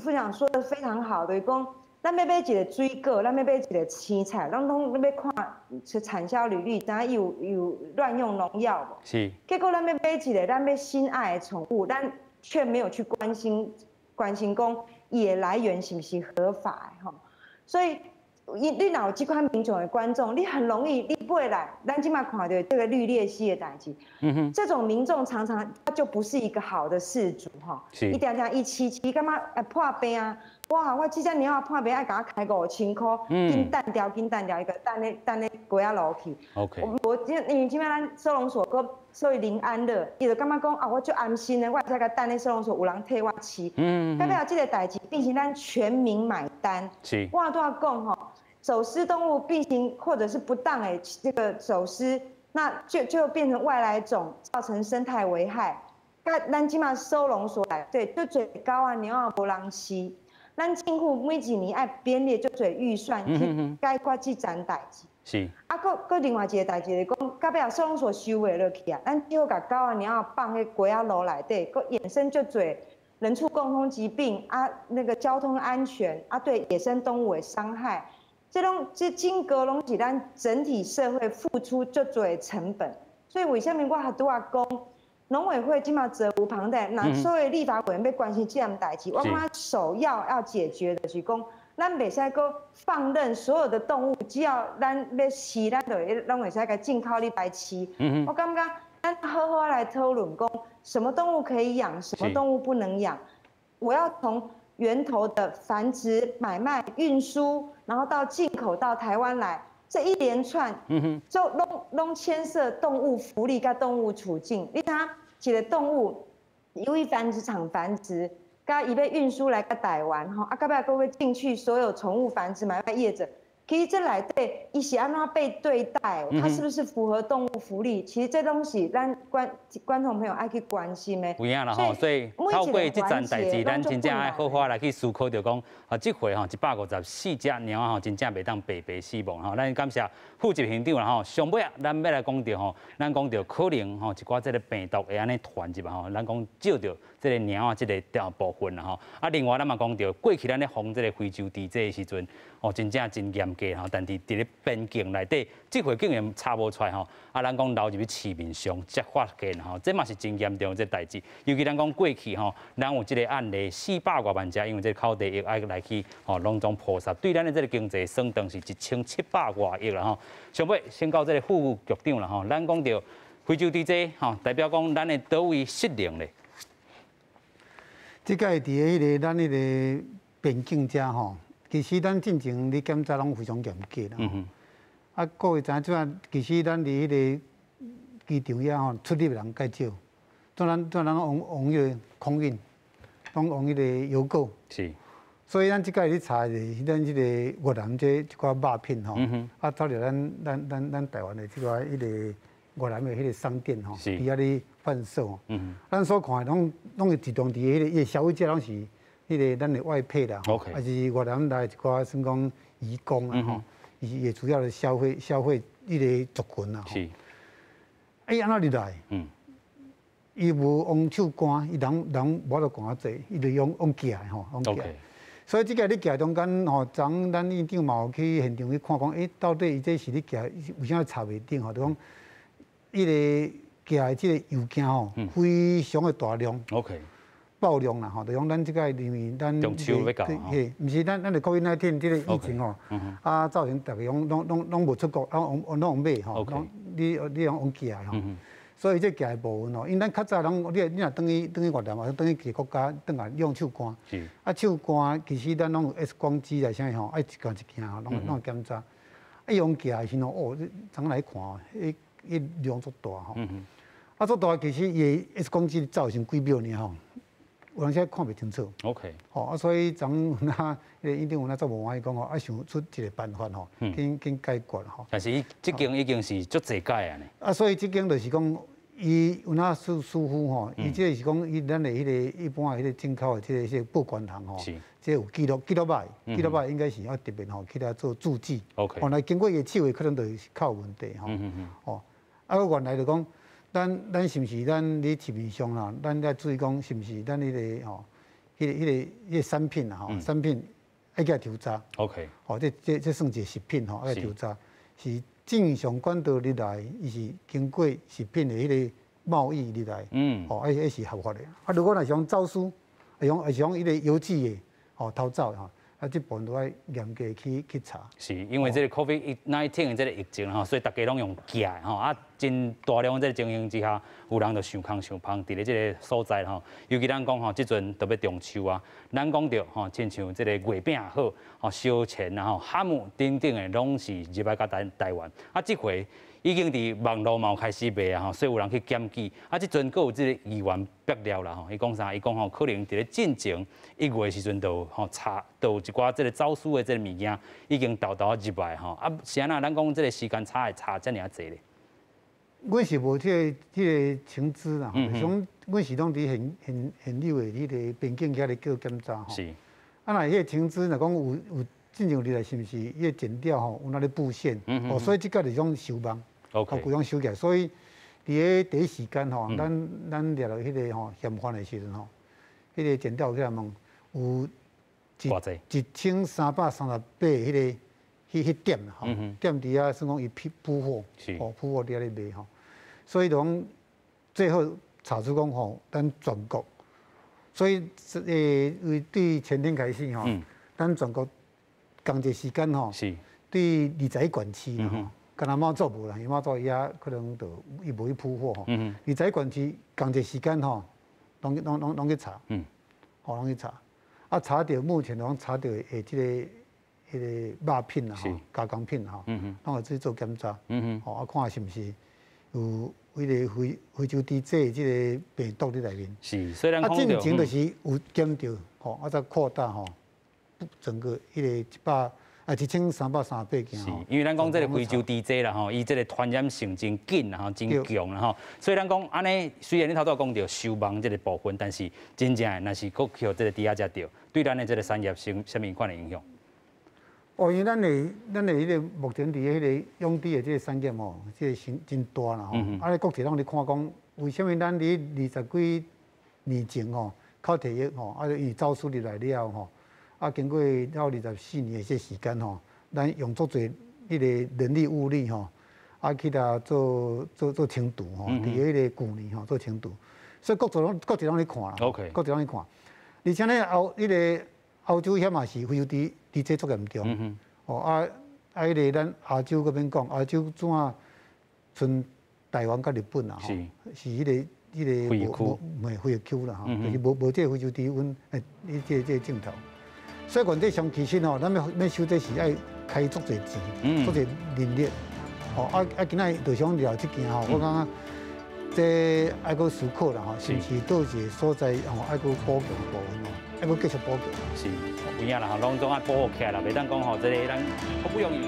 副长说的非常好的，讲咱要买一个水果，咱要买一个青菜，咱拢要看是产销履历，咱有乱用农药无？
是。
结果咱要买一个咱要心爱的宠物，咱却没有去关心讲伊的来源是不是合法的吼，所以。你若有这款民众的观众，你很容易你买来，咱今麦看到这个绿鬣蜥的代志，这种民众常常他就不是一个好的事主哈，一定定一起干嘛破病啊？哇，我这只鸟破病爱给他开5000块，紧淡掉一个，等咧过啊落去。
OK。
因为今麦咱收容所个所以临安乐，伊就感觉讲啊，我就安心的，我才甲等咧收容所有人替我饲。代表这个代志变成咱全民买单。
是。
我都要讲吼。走私动物并行或者是不当的这个走私，那就变成外来种，造成生态危害。咱即马收容所来，对，就最高啊，鸟啊无人饲。咱政府每一年爱编列就最预算去解决这件代志。
是。
搁另外一个代志是讲，到尾收容所收袂落去啊，咱只好甲狗啊、鸟啊放喺街仔路内底，搁衍生就最人畜共通疾病啊，那个交通安全啊，对野生动物的伤害。这整个拢是咱整体社会付出最多的成本，所以为什么我还拄啊讲，农委会今嘛责无旁贷，那所有立法委员要关心这样代志，我感觉首要解决的是讲，咱袂使搁放任所有的动物，只要咱要饲，咱就拢会使甲进口你来饲。我感觉咱好好来讨论讲，什么动物可以养，什么动物不能养，我要从源头的繁殖、买卖、运输，然后到进口到台湾来，这一连串，就拢牵涉动物福利跟动物处境。你看，一个动物由于繁殖场繁殖，甲伊要运输来个台湾吼，啊，到尾各位进去所有宠物繁殖买卖业者。其实这内底，伊是安怎被对待，它是不是符合动物福利？其实这东西，咱观众朋友爱去关心的。
有影啦吼，所以透过这件代志，咱真正爱好好来去思考，就讲这回吼154只猫吼，真正袂当白死亡吼。咱感谢副执行长啦吼，上尾咱要来讲到吼，咱讲到可能吼一寡这个病毒会安尼传入吼，咱讲照着这个猫啊这个部分啦吼。啊，另外咱嘛讲到过去咱咧防这个非洲猪这的时阵，哦，真正真严格吼，但是伫咧边境内底，这回竟然查无出来吼，啊，咱讲流入去市面上才发现吼，这嘛是真严重这代志。尤其咱讲过去吼，咱有这个案例400多万只，因为这口蹄疫爱来去吼拢总破杀，对咱的这个经济算当是1700多亿啦吼。上尾先到这个副局长啦吼，咱讲到非洲猪这吼，代表讲咱的倒位适应咧。
即个伫迄个咱迄个边境遮吼，其实咱进前咧检查拢非常严格啦。啊，各位知影即啊，其实咱伫迄个机场遐吼，出入人介少，咱往迄个空运，拢往迄个邮购。
是。
所以咱即摆咧查是咱即个越南这一寡肉品吼，啊，走着咱台湾的即个迄个越南的迄个商店吼，伫遐咧贩售吼。咱所看的拢是集中伫迄个消费者拢是迄个咱的外配啦，还是越南来一寡算讲移工啦吼，伊主要的消费迄个族群啦吼。是。伊安怎入来？伊无用手赶，伊人无得赶啊济，伊就用寄来吼，用寄。所以即个咧寄中间吼，昨咱院长嘛有去现场去看讲，到底伊这是咧寄，为啥查袂定吼？就讲伊个寄的即个邮件吼，非常的大量爆量啦吼，就讲咱即个因为咱嘿，毋是咱的 COVID-19 即个疫情吼，啊造成大家拢无出国，拢买吼，你用寄来吼。所以这寄的部分哦，因咱较早人，你若等于越南或者等于其他国家，等下用手赶。啊，手赶其实咱拢有 X 光机来啥吼，爱一件一件吼，拢检查。啊，用寄的时候哦，昨来看哦，迄量足大吼。啊，足大其实伊 X 光机照成几秒尔吼，有当时看袂清楚。吼啊，所以昨那迄个院长有那做无满意讲吼，啊想出一个办法吼，紧解决吼。
但是伊即间已经是足济届啊呢。
啊，所以即间就是讲。伊有那师傅吼，伊即个是讲伊咱的迄个一般的迄个进口的即个报关行吼，即有记录牌，应该是要特别吼去来做注记。原来经过伊手的可能就是较有问题吼。哦，啊，原来就讲咱是毋是咱伫市面上啦，咱要注意讲是毋是咱迄个吼，迄个产品啦吼，产品爱甲调查。哦，这算一个食品吼，爱调查是。正常管道入来，伊是经过食品的迄个贸易入来，迄是合法的。啊，如果若是用走私，是用迄个邮寄的，偷走吼，啊，这部分都要严格去查。
是因为这个 COVID-19 的这个疫情吼，所以大家拢用寄吼，啊，真大量这个情形之下，有人就想空想芳，伫咧这个所在吼，尤其咱讲吼，即阵特别中秋啊，咱讲到吼，亲像这个月饼也好，吼烧钱啊吼，哈姆等等的，拢是入来到台湾。啊，即回已经伫网络嘛开始卖啊吼，所以有人去检举。啊，即阵佫有即个议员爆料啦吼，伊讲啥？伊讲吼，可能伫咧进前1月时阵就吼查，就有一寡即个走私的即个物件已经豆入来吼。啊，是安那？咱讲即个时间差会差遮尔济咧？
阮是无即个情资啦，像阮是拢伫现有的迄个边境遐咧叫检查吼。是。啊，那迄个情资若讲有进入入来是毋是？迄个剪掉吼，有那咧布线，所以即个是种收网，规种收起来。所以伫个第一时间吼，咱掠到迄个吼嫌犯的时阵吼，迄个剪掉起来问有1338个迄点吼，点伫遐算讲伊铺货，铺货伫遐咧卖吼。所以就讲最后查出讲吼，咱全国，所以对前天开始吼，咱全国同一时间吼，对21县市吼，干那猫做无啦，因猫做伊遐可能就伊无去铺货吼。21县市同一时间吼，拢去查，拢去查，啊查到目前拢查到即个肉品啦吼，加工品吼，拢会去做检查，啊看是毋是为了非洲猪这个病毒伫内面。
是，虽然
进前就是有检到，吼，再扩大吼，整个1338件。是，
因为咱讲这个非洲猪这啦吼，伊这个传染性真紧啦吼，真强啦吼，所以咱讲安尼，虽然你头拄讲到收亡这个部分，但是真正若是国叫这个猪仔食到，对咱的这个产业生什么款的影响？
哦，因为咱的迄个目前伫迄个养猪的这个产业吼，这个真大啦吼。啊，咧国际拢咧看讲，为什么咱伫20几年前吼，靠体育吼，啊，伊招数入来了吼，啊，经过到24年的这时间吼，咱用足侪迄个人力物力吼，啊，去来做清除吼，伫迄个旧年吼做清除，所以各地拢咧看啦。
OK，
各地拢咧看，而且咧欧洲遐嘛是非洲猪这足严重，哦迄个咱亚洲嗰边讲，亚洲怎啊，剩台湾甲日本啦，是迄个非洲区啦，吼，就是无这非洲猪瘟这个镜头。所以原则上其实吼，咱要收这是爱开足侪钱，足侪人力，哦今仔就想聊这件吼，我感觉这爱个思考啦吼，是不是倒一个所在吼爱个补强部分吼。还要继续补救，
是，有影啦吼，拢总爱保护起来啦，袂当讲吼，这个咱好不容易，